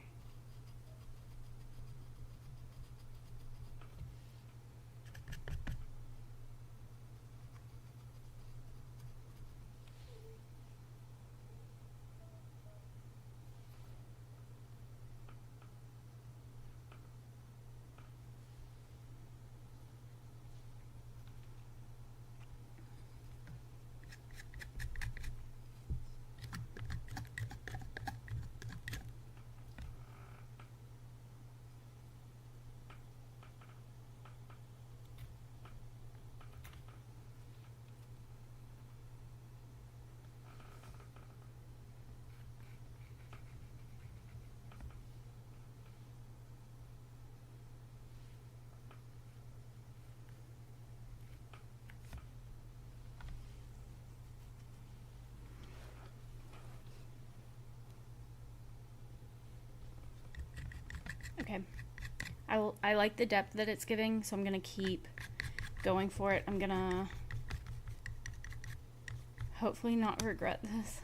Okay, I like the depth that it's giving, so I'm gonna keep going for it. I'm gonna hopefully not regret this.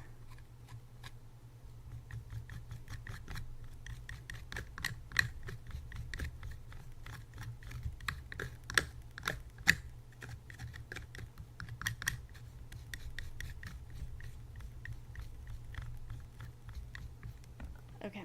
Okay.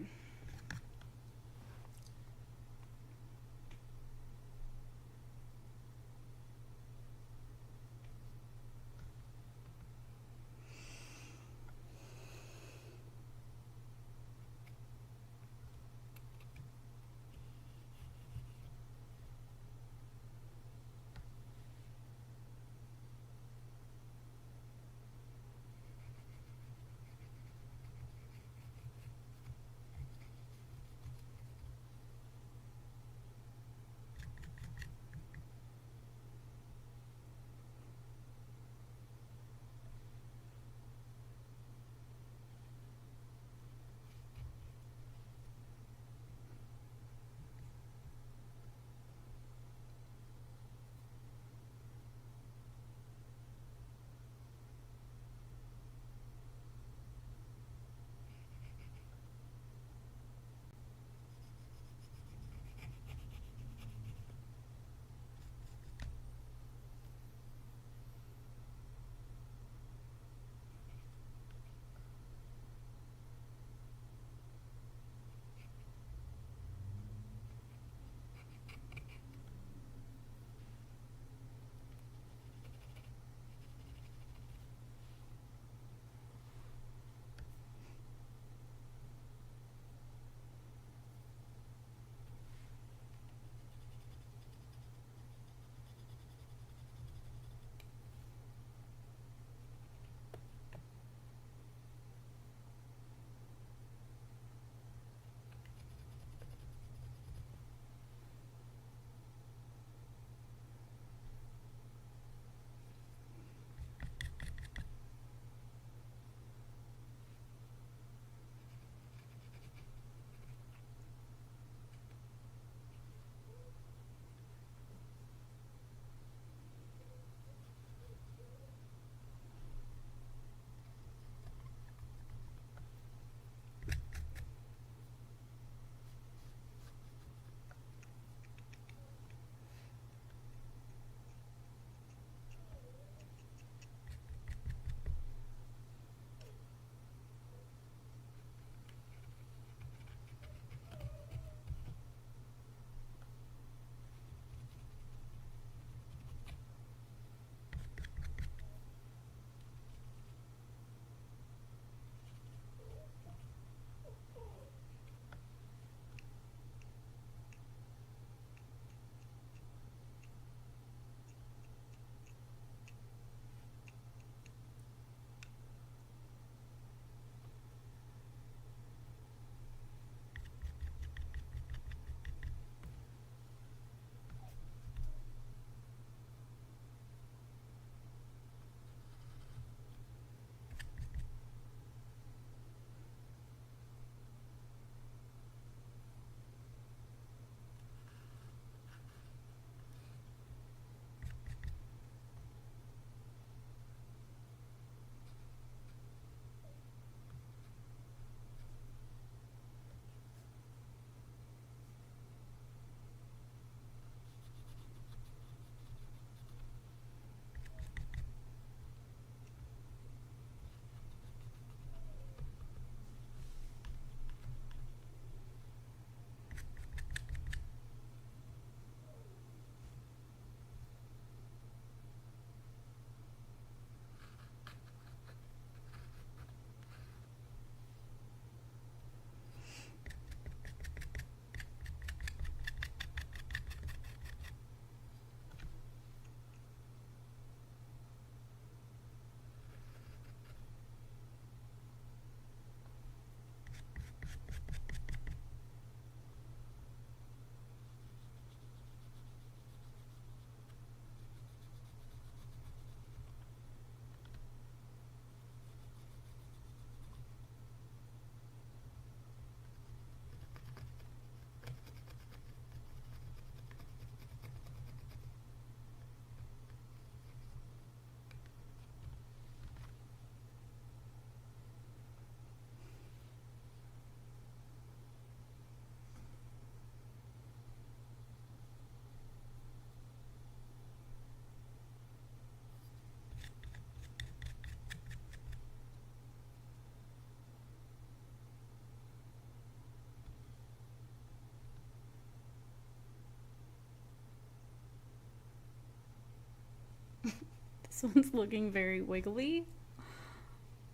one's looking very wiggly.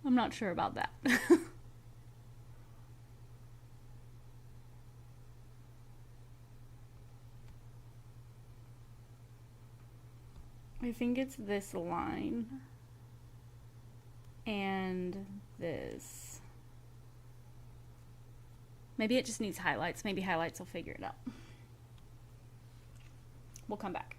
I'm not sure about that. I think it's this line and this. Maybe it just needs highlights. Maybe highlights will figure it out. We'll come back.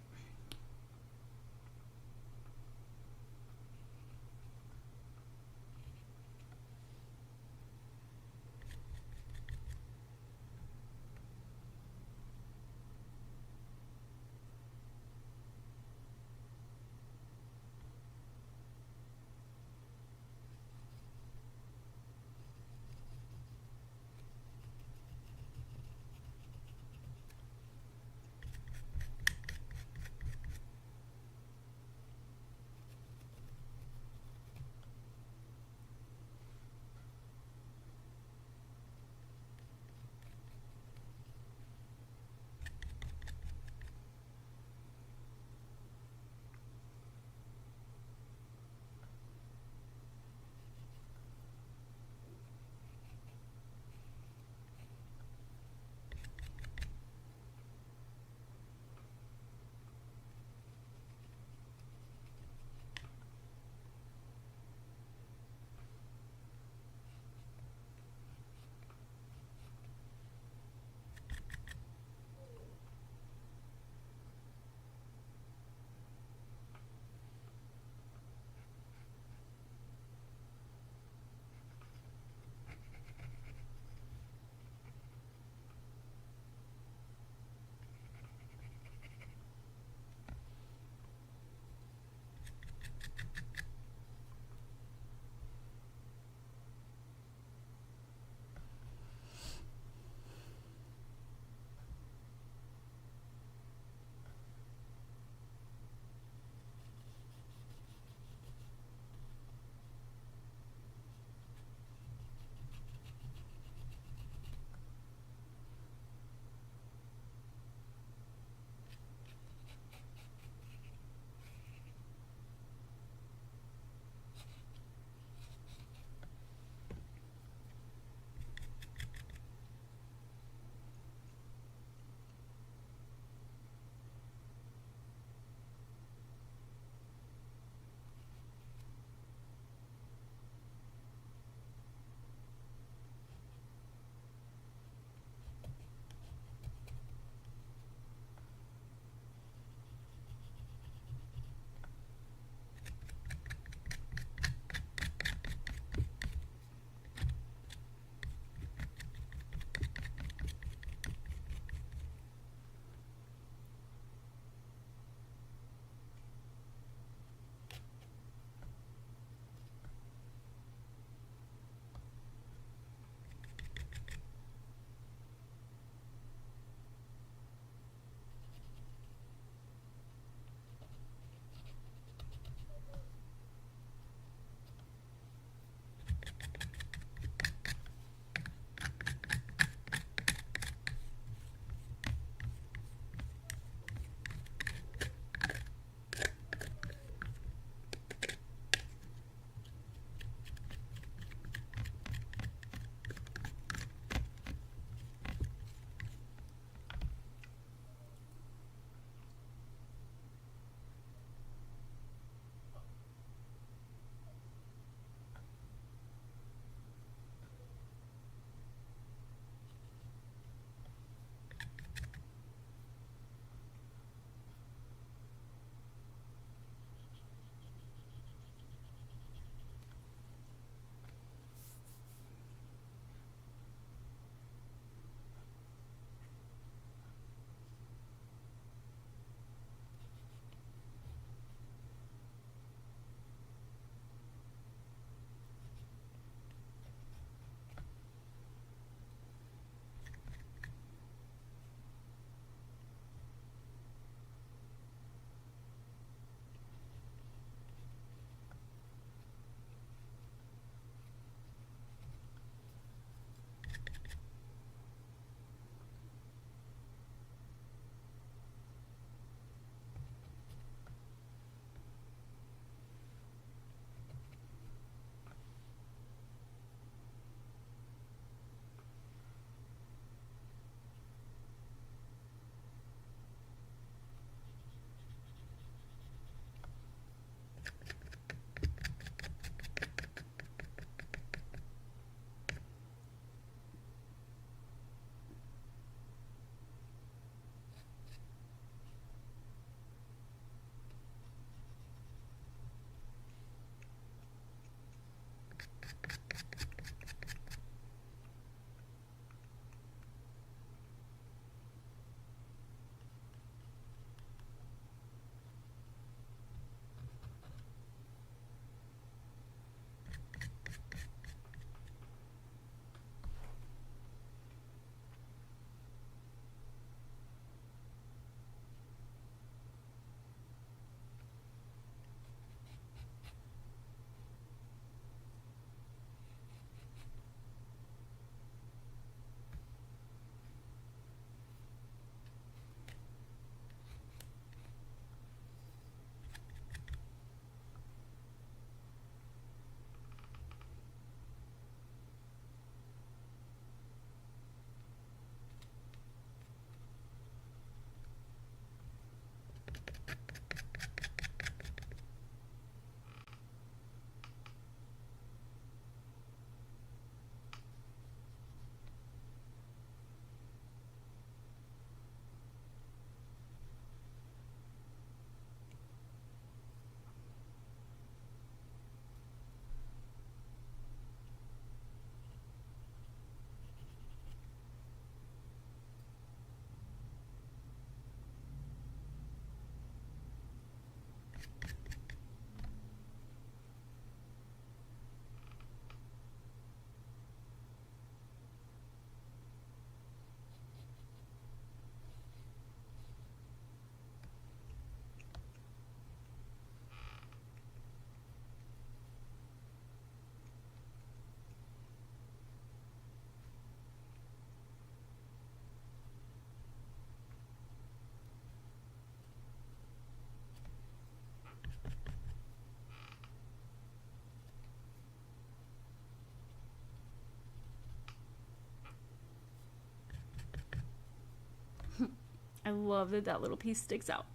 I love that that little piece sticks out.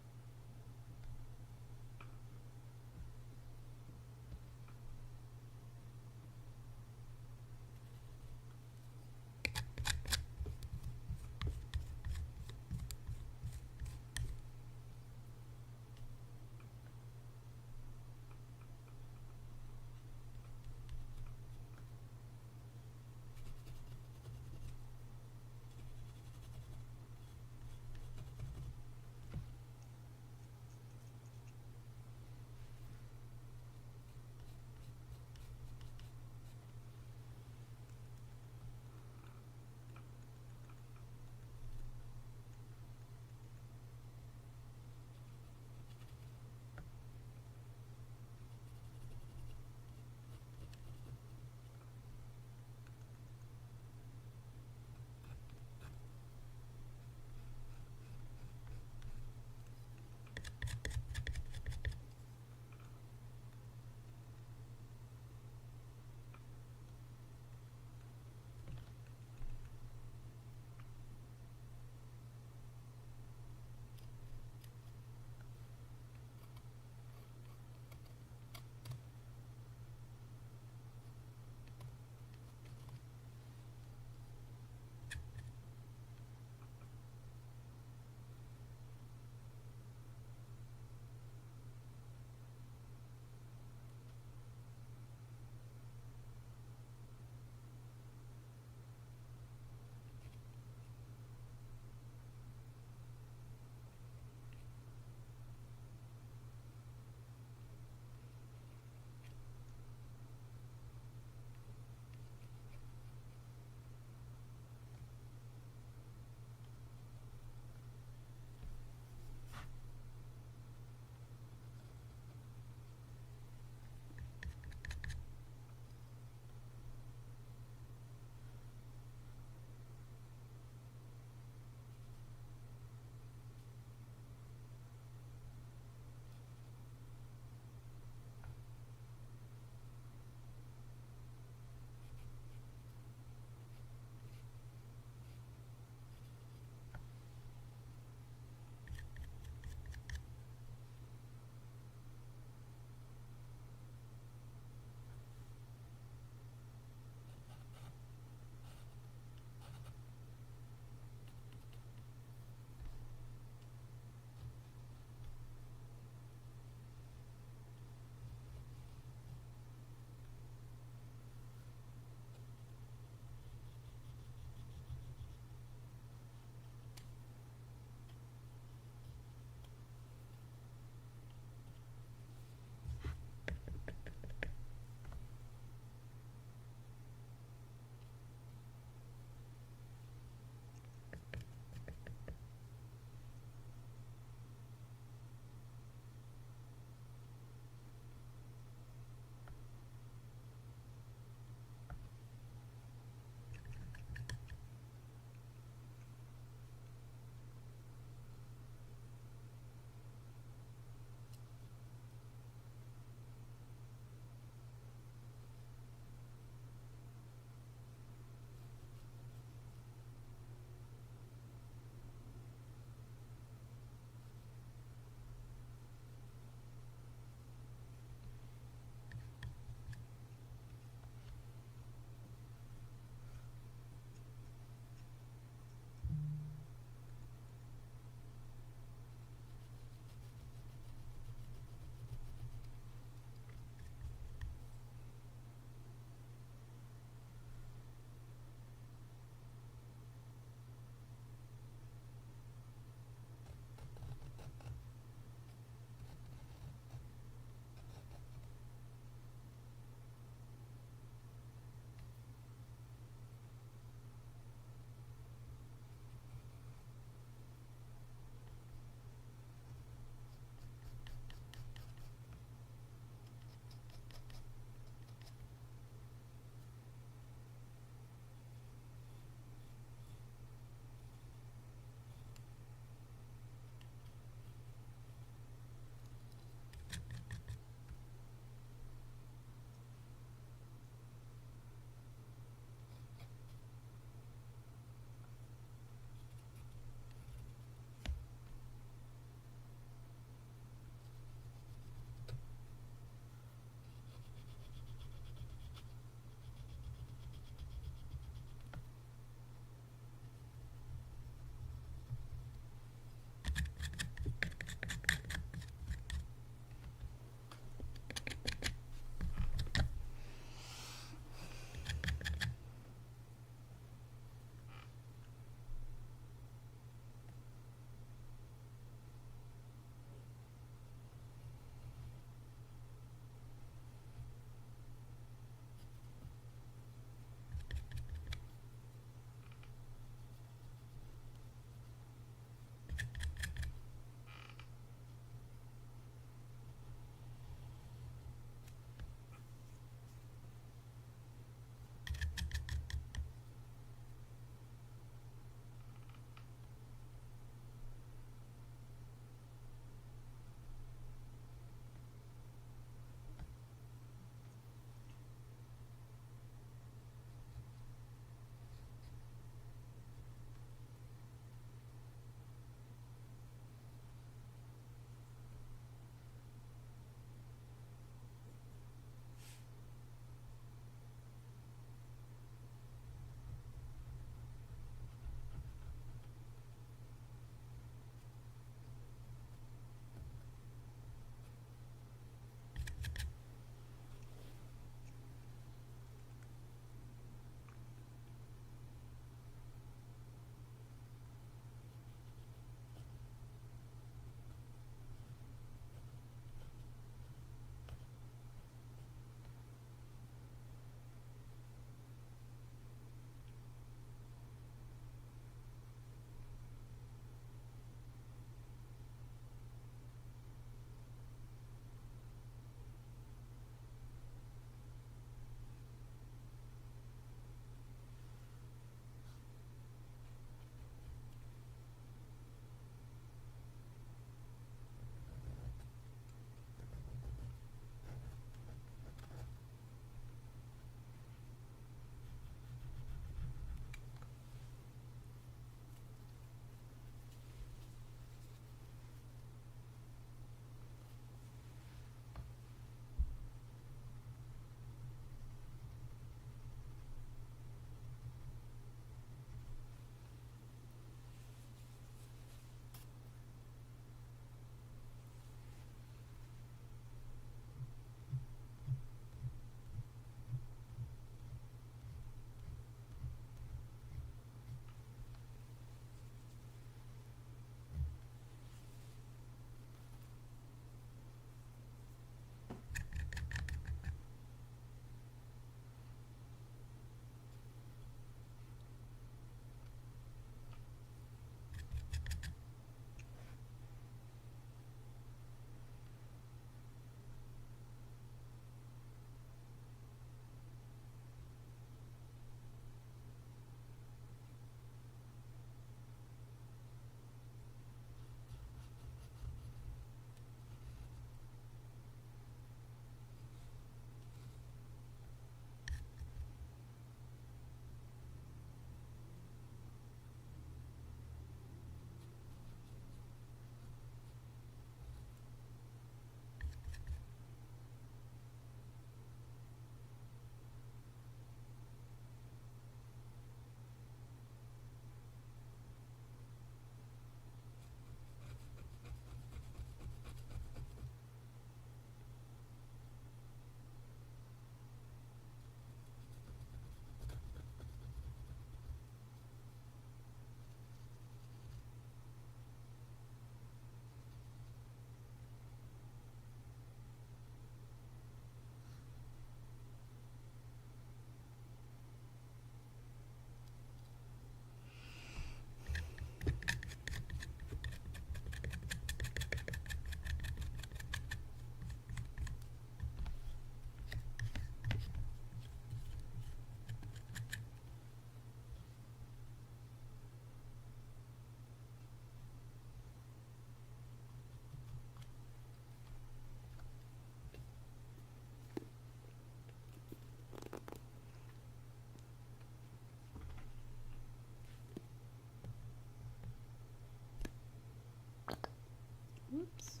Oops.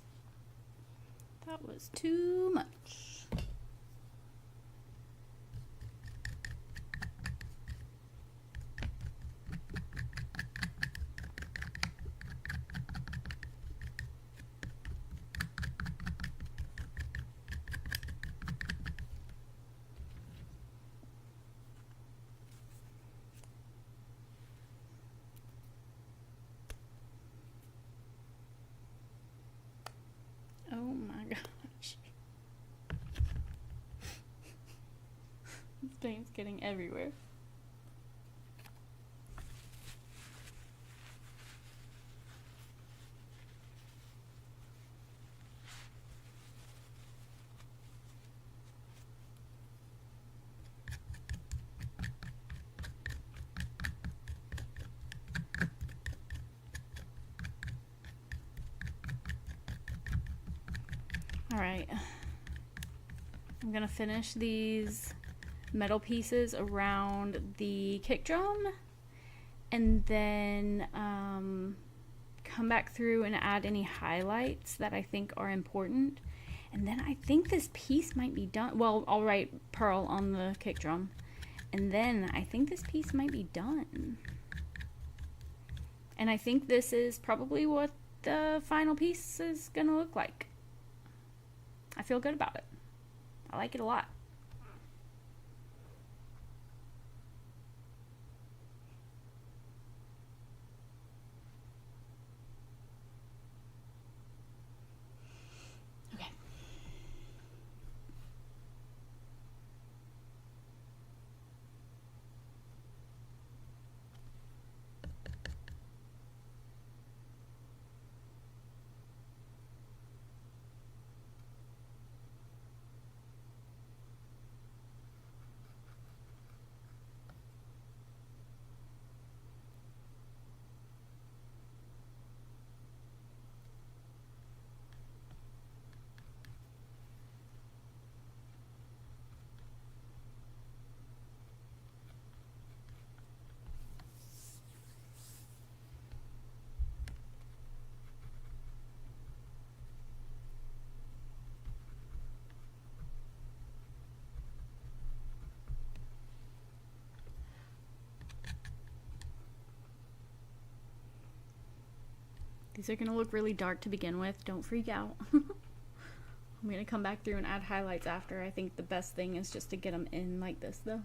That was too much. Oh my gosh. This paint's getting everywhere. Alright, I'm gonna finish these metal pieces around the kick drum and then come back through and add any highlights that I think are important. And then I think this piece might be done. Well, I'll write Pearl on the kick drum. And then I think this piece might be done. And I think this is probably what the final piece is gonna look like. I feel good about it. I like it a lot. Okay. These are going to look really dark to begin with. Don't freak out. I'm going to come back through and add highlights after. I think the best thing is just to get them in like this though.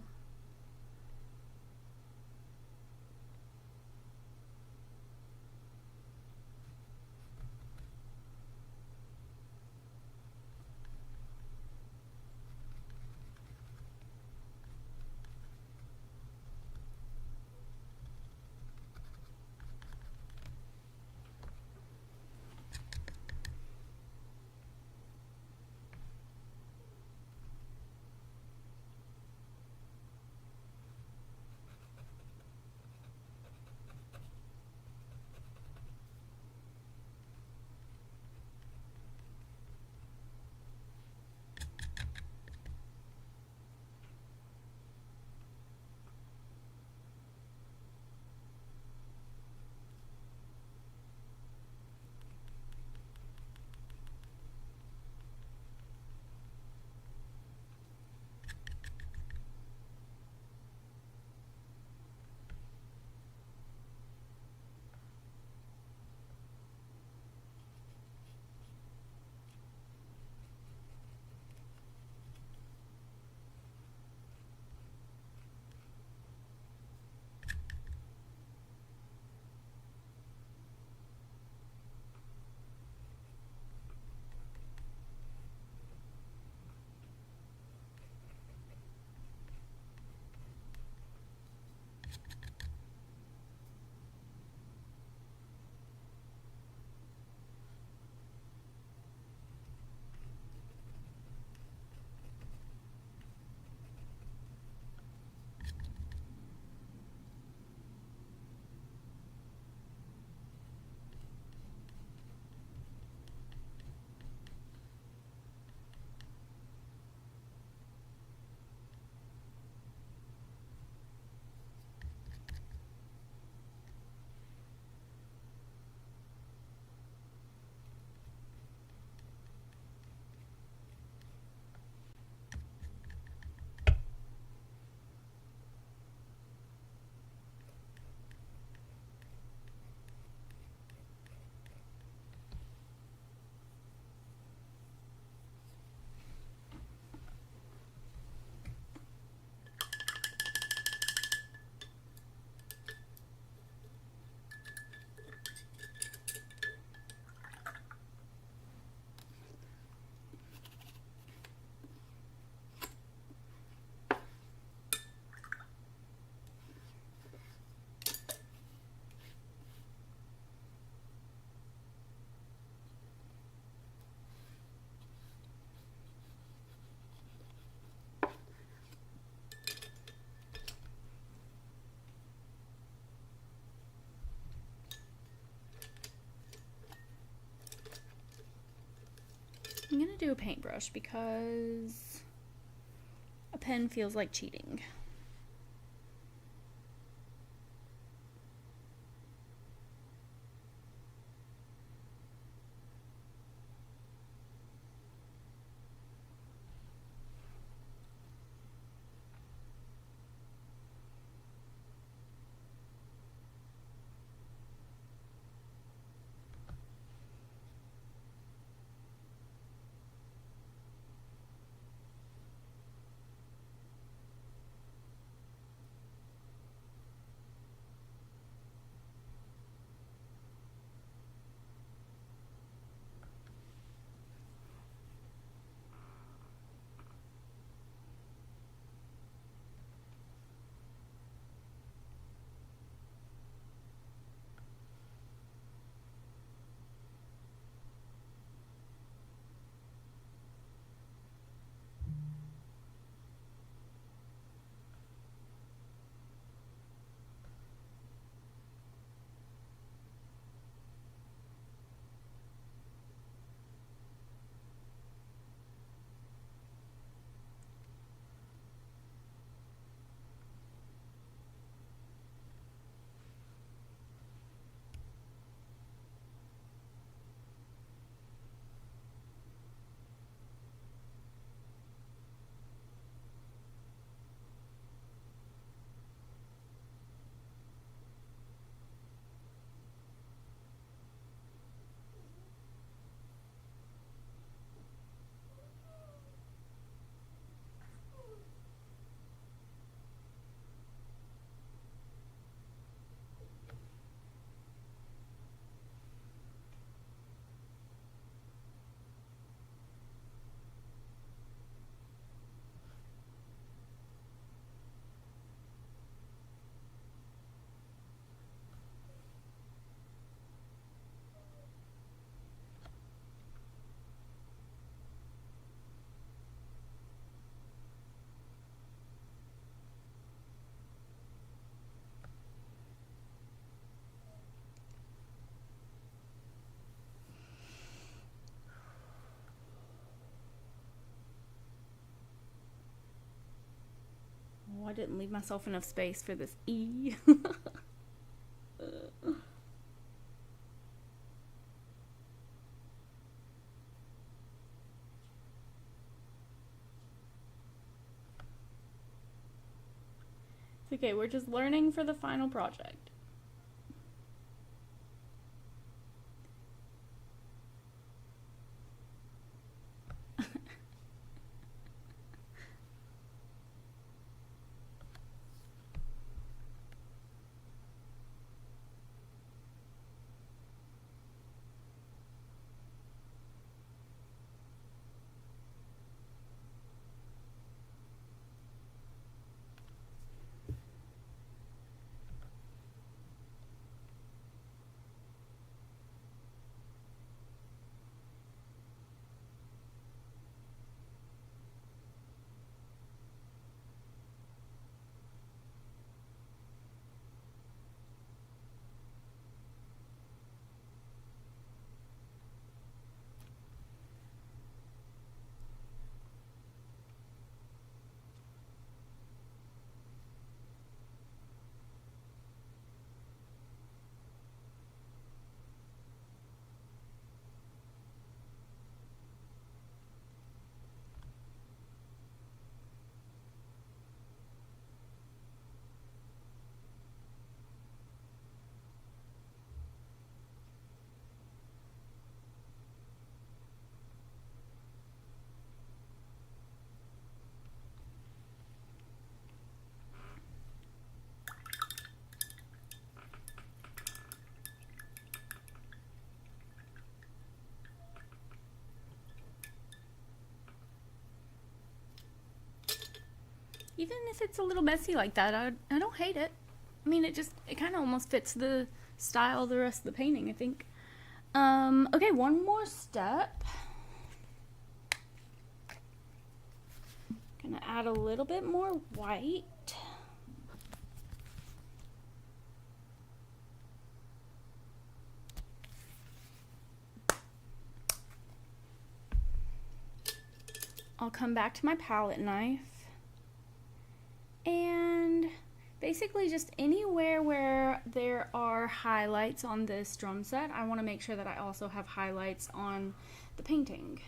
do a paintbrush because a pen feels like cheating. Oh, I didn't leave myself enough space for this E. It's okay, we're just learning for the final project. Even if it's a little messy like that, I don't hate it. I mean, it kind of almost fits the style of the rest of the painting, I think. Okay, one more step. Gonna add a little bit more white. I'll come back to my palette knife and basically just anywhere where there are highlights on this drum set, I want to make sure that I also have highlights on the painting.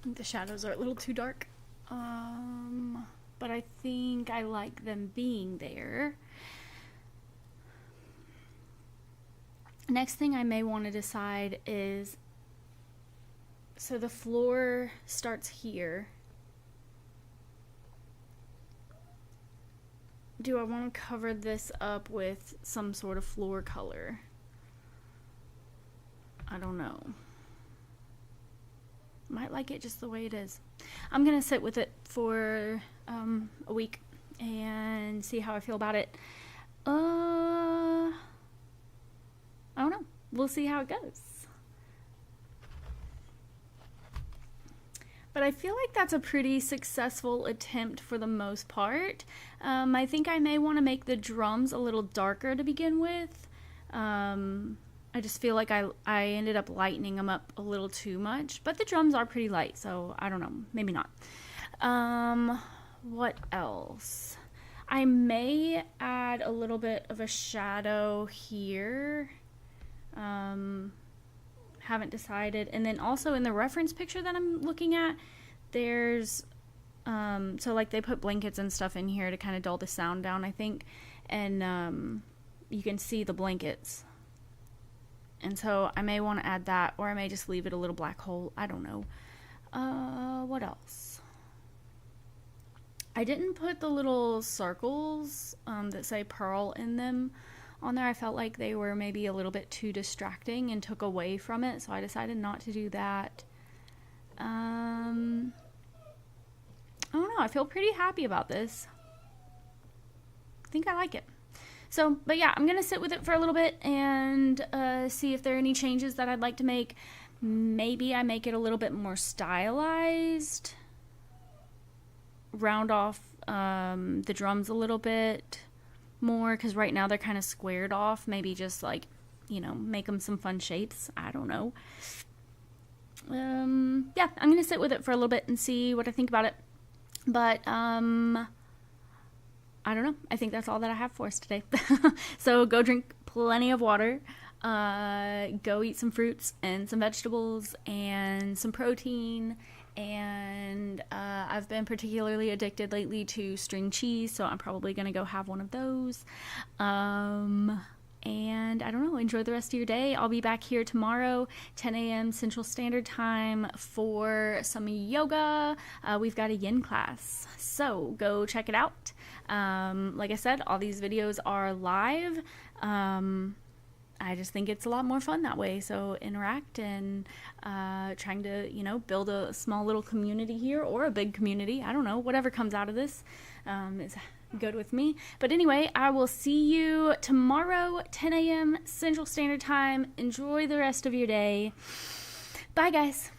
think the shadows are a little too dark. But I think I like them being there. Next thing I may want to decide is, so the floor starts here. Do I want to cover this up with some sort of floor color? I don't know. Might like it just the way it is. I'm gonna sit with it for a week and see how I feel about it. I don't know. We'll see how it goes. But I feel like that's a pretty successful attempt for the most part. I think I may want to make the drums a little darker to begin with. I just feel like I ended up lightening them up a little too much. But the drums are pretty light, so I don't know. Maybe not. What else? I may add a little bit of a shadow here. Haven't decided. And then also in the reference picture that I'm looking at, there's so like they put blankets and stuff in here to kind of dull the sound down, I think, and you can see the blankets, and so I may want to add that, or I may just leave it a little black hole. I don't know. What else? I didn't put the little circles that say Pearl in them on there. I felt like they were maybe a little bit too distracting and took away from it, so I decided not to do that. I don't know. I feel pretty happy about this. I think I like it. So, but yeah, I'm going to sit with it for a little bit and see if there are any changes that I'd like to make. Maybe I make it a little bit more stylized. Round off the drums a little bit more, because right now they're kind of squared off. Maybe just like, you know, make them some fun shapes. I don't know. Yeah, I'm gonna sit with it for a little bit and see what I think about it. But I don't know. I think that's all that I have for us today. So go drink plenty of water. Go eat some fruits and some vegetables and some protein. And I've been particularly addicted lately to string cheese, so I'm probably going to go have one of those. And I don't know, enjoy the rest of your day. I'll be back here tomorrow, 10 a.m. Central Standard Time for some yoga. We've got a yin class, so go check it out. Like I said, all these videos are live. I just think it's a lot more fun that way. So interact and trying to, you know, build a small little community here, or a big community. I don't know, whatever comes out of this is good with me. But anyway, I will see you tomorrow, 10 a.m. Central Standard Time. Enjoy the rest of your day. Bye, guys.